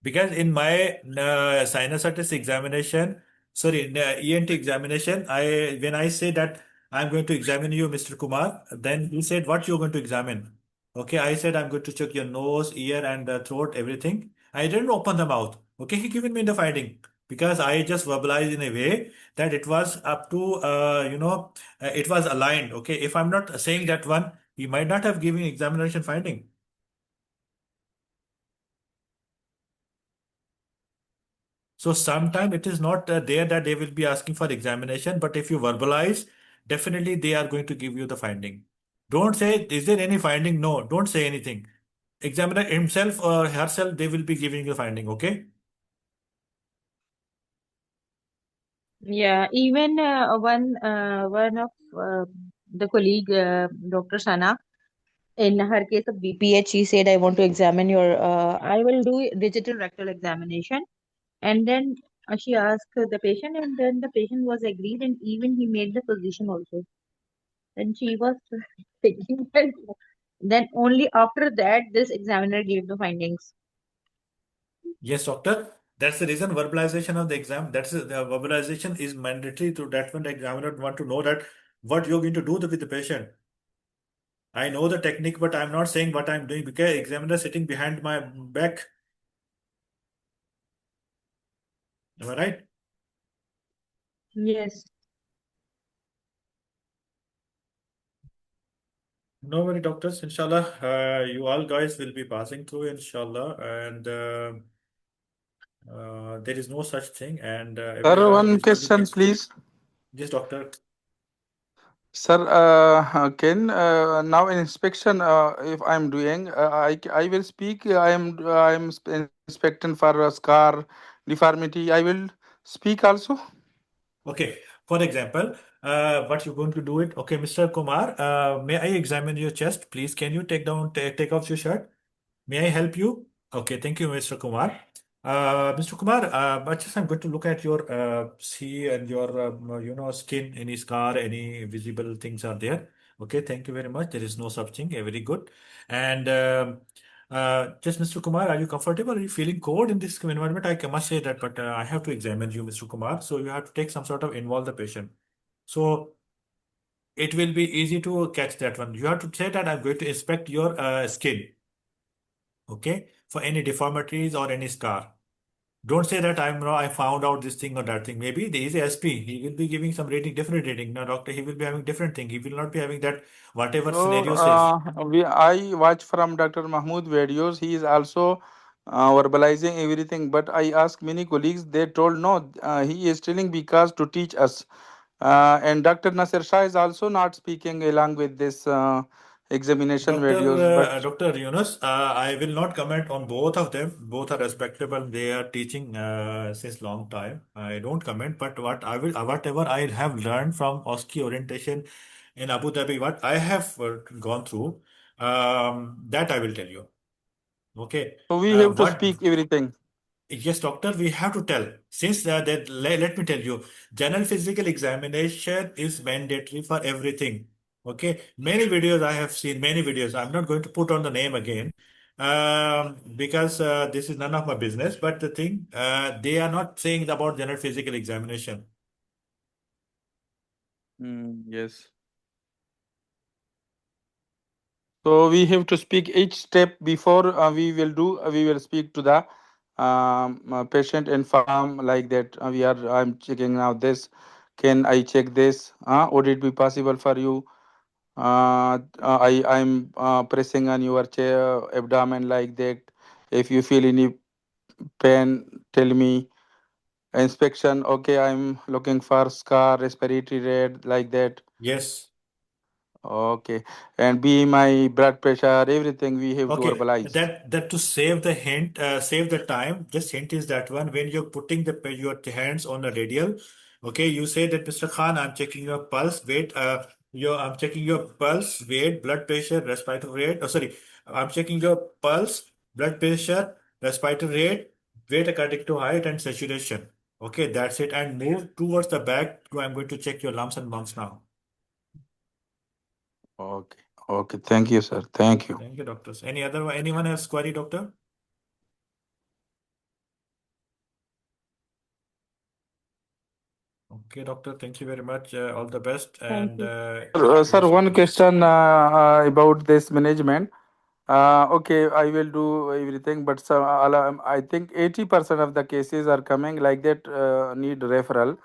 Because in my sinusitis examination, sorry, in the ENT examination, when I say that I'm going to examine you, Mr. Kumar, then he said, what you're going to examine? Okay, I said I'm going to check your nose, ear, and throat, everything. I didn't open the mouth. Okay, he given me the finding because I just verbalized in a way that it was up to it was aligned. Okay, if I'm not saying that one, he might not have given examination finding. So sometime it is not there that they will be asking for examination, but if you verbalize, definitely they are going to give you the finding. Don't say, is there any finding? No, don't say anything. Examiner himself or herself, they will be giving you finding, okay? Yeah, even one of the colleague, Dr. Sana, in her case of BPH, she said, "I want to examine your. I will do digital rectal examination." And then she asked the patient, and then the patient was agreed, and even he made the position also. And she was thinking that then only after that this examiner gave the findings. Yes, doctor. That's the reason verbalization of the exam. The verbalization is mandatory to that when the examiner want to know that what you're going to do with the patient. I know the technique, but I'm not saying what I'm doing because examiner sitting behind my back. Am I right? Yes. No worry, doctors. Inshallah, you all guys will be passing through, inshallah, and there is no such thing, and Sir, everyone one is doing question, it. please. Yes, doctor. Sir, can now in inspection, if I'm doing, I will speak. I am inspecting for a scar, deformity. I will speak also. Okay. For example, what you're going to do it? Okay, Mr. Kumar, may I examine your chest, please? Can you take off your shirt? May I help you? Okay, thank you, Mr. Kumar. Mr. Kumar, but just I'm going to look at your see and your skin, any scar, any visible things are there. Okay, thank you very much. There is no such thing. Very good. And just Mr. Kumar, are you comfortable? Are you feeling cold in this environment? I must say that, but I have to examine you, Mr. Kumar. So you have to take some sort of involve the patient. So it will be easy to catch that one. You have to say that I'm going to inspect your skin, okay, for any deformities or any scar. Don't say that I found out this thing or that thing. Maybe there is a SP. He will be giving some rating, different rating. Now, doctor, he will be having different thing. He will not be having that whatever So scenario says. I watch from Dr. Mahmood videos. He is also verbalizing everything. But I asked many colleagues, they told no, he is telling because to teach us. And Dr. Nasir Shah is also not speaking along with this examination videos. But Dr. Yunus, I will not comment on both of them. Both are respectable. They are teaching since long time. I don't comment, but whatever I have learned from OSCE orientation in Abu Dhabi, what I have gone through, that I will tell you. Okay. so we have to What speak everything. Yes, doctor, we have to tell. Since let me tell you, general physical examination is mandatory for everything. Okay, many videos I have seen, many videos. I'm not going to put on the name again, because this is none of my business. But the thing, they are not saying about general physical examination. Yes. So we have to speak each step before we will do. We will speak to the patient and farm like that. We are. I'm checking now this. Can I check this? Would it be possible for you? I'm pressing on your chair abdomen like that. If you feel any pain, tell me. Inspection. Okay, I'm looking for scar, respiratory rate like that. Yes. Okay, and BMI, blood pressure, everything we have to Okay, verbalize. that to save the hint, save the time. Just hint is that one when you're putting your hands on a radial. Okay, you say that Mr. Khan, I'm checking your pulse, weight. I'm checking your pulse, weight, blood pressure, respiratory rate. Oh, sorry, I'm checking your pulse, blood pressure, respiratory rate, weight according to height and saturation. Okay, that's it. And move towards the back. I'm going to check your lumps and bumps now. Okay. Okay. Thank you, sir. Thank you. Thank you, doctors. Anyone else query, doctor? Okay, doctor. Thank you very much. All the best. Thank And you. Sir, yes, one doctors. question about this management. Okay, I will do everything, but I think 80% of the cases are coming like that need referral.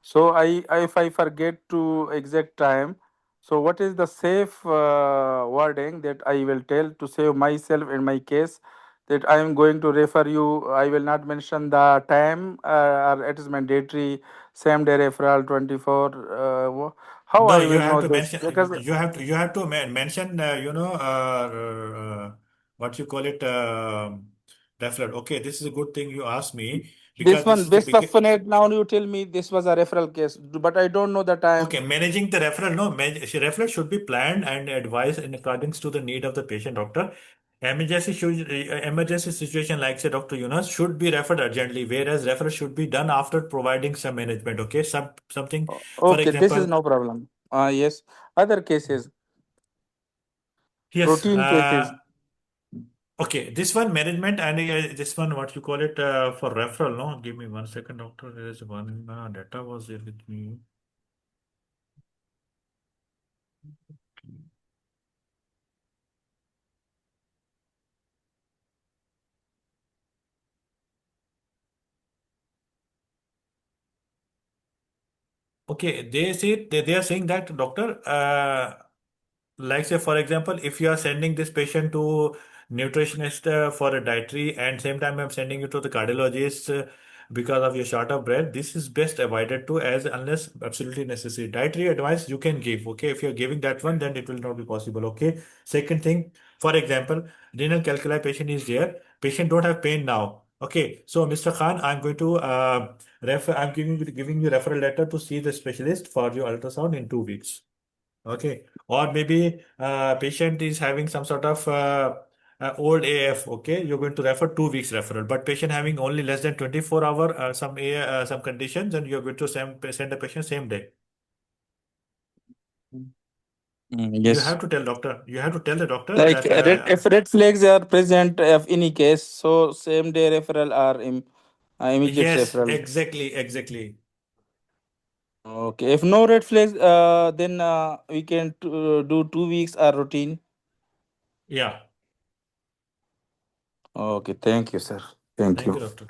So if I forget to exact time, so what is the safe wording that I will tell to save myself in my case that I am going to refer you? I will not mention the time, or it is mandatory same day referral 24. How No, I you will have know to this? mention. Because You have to mention. What you call it? Referral. Okay, this is a good thing you asked me this because this one, is the this big. Basfanet, now you tell me this was a referral case, but I don't know the time. Okay, managing the referral. No, referral should be planned and advised in accordance to the need of the patient, doctor. Emergency situation like say Dr. Yunus should be referred urgently, whereas referral should be done after providing some management. Okay, something, for Okay, this is example, no problem. Yes, other cases, yes. routine cases. Okay, this one management and this one what you call it for referral. No, give me 1 second, doctor. There is one data was there with me. Okay, they are saying that doctor. Like say for example, if you are sending this patient to nutritionist for a dietary and same time I'm sending you to the cardiologist because of your short of breath, this is best avoided to as unless absolutely necessary. Dietary advice you can give. Okay, if you're giving that one, then it will not be possible. Okay. Second thing, for example, renal calculi patient is there. Patient don't have pain now. Okay, so Mr. Khan, I'm going to I'm giving you referral letter to see the specialist for your ultrasound in 2 weeks. Okay, or maybe patient is having some sort of old AF. Okay, you're going to refer 2 weeks referral, but patient having only less than 24 hour some conditions, and you're going to send the patient same day. You Yes. have to tell doctor. You have to tell the doctor Like that if red flags are present of any case, so same day referral or immediate yes, referral. exactly, exactly. Okay, if no red flags, then we can do 2 weeks or routine. Yeah. Okay, thank you, sir. Thank Thank you. you, doctor.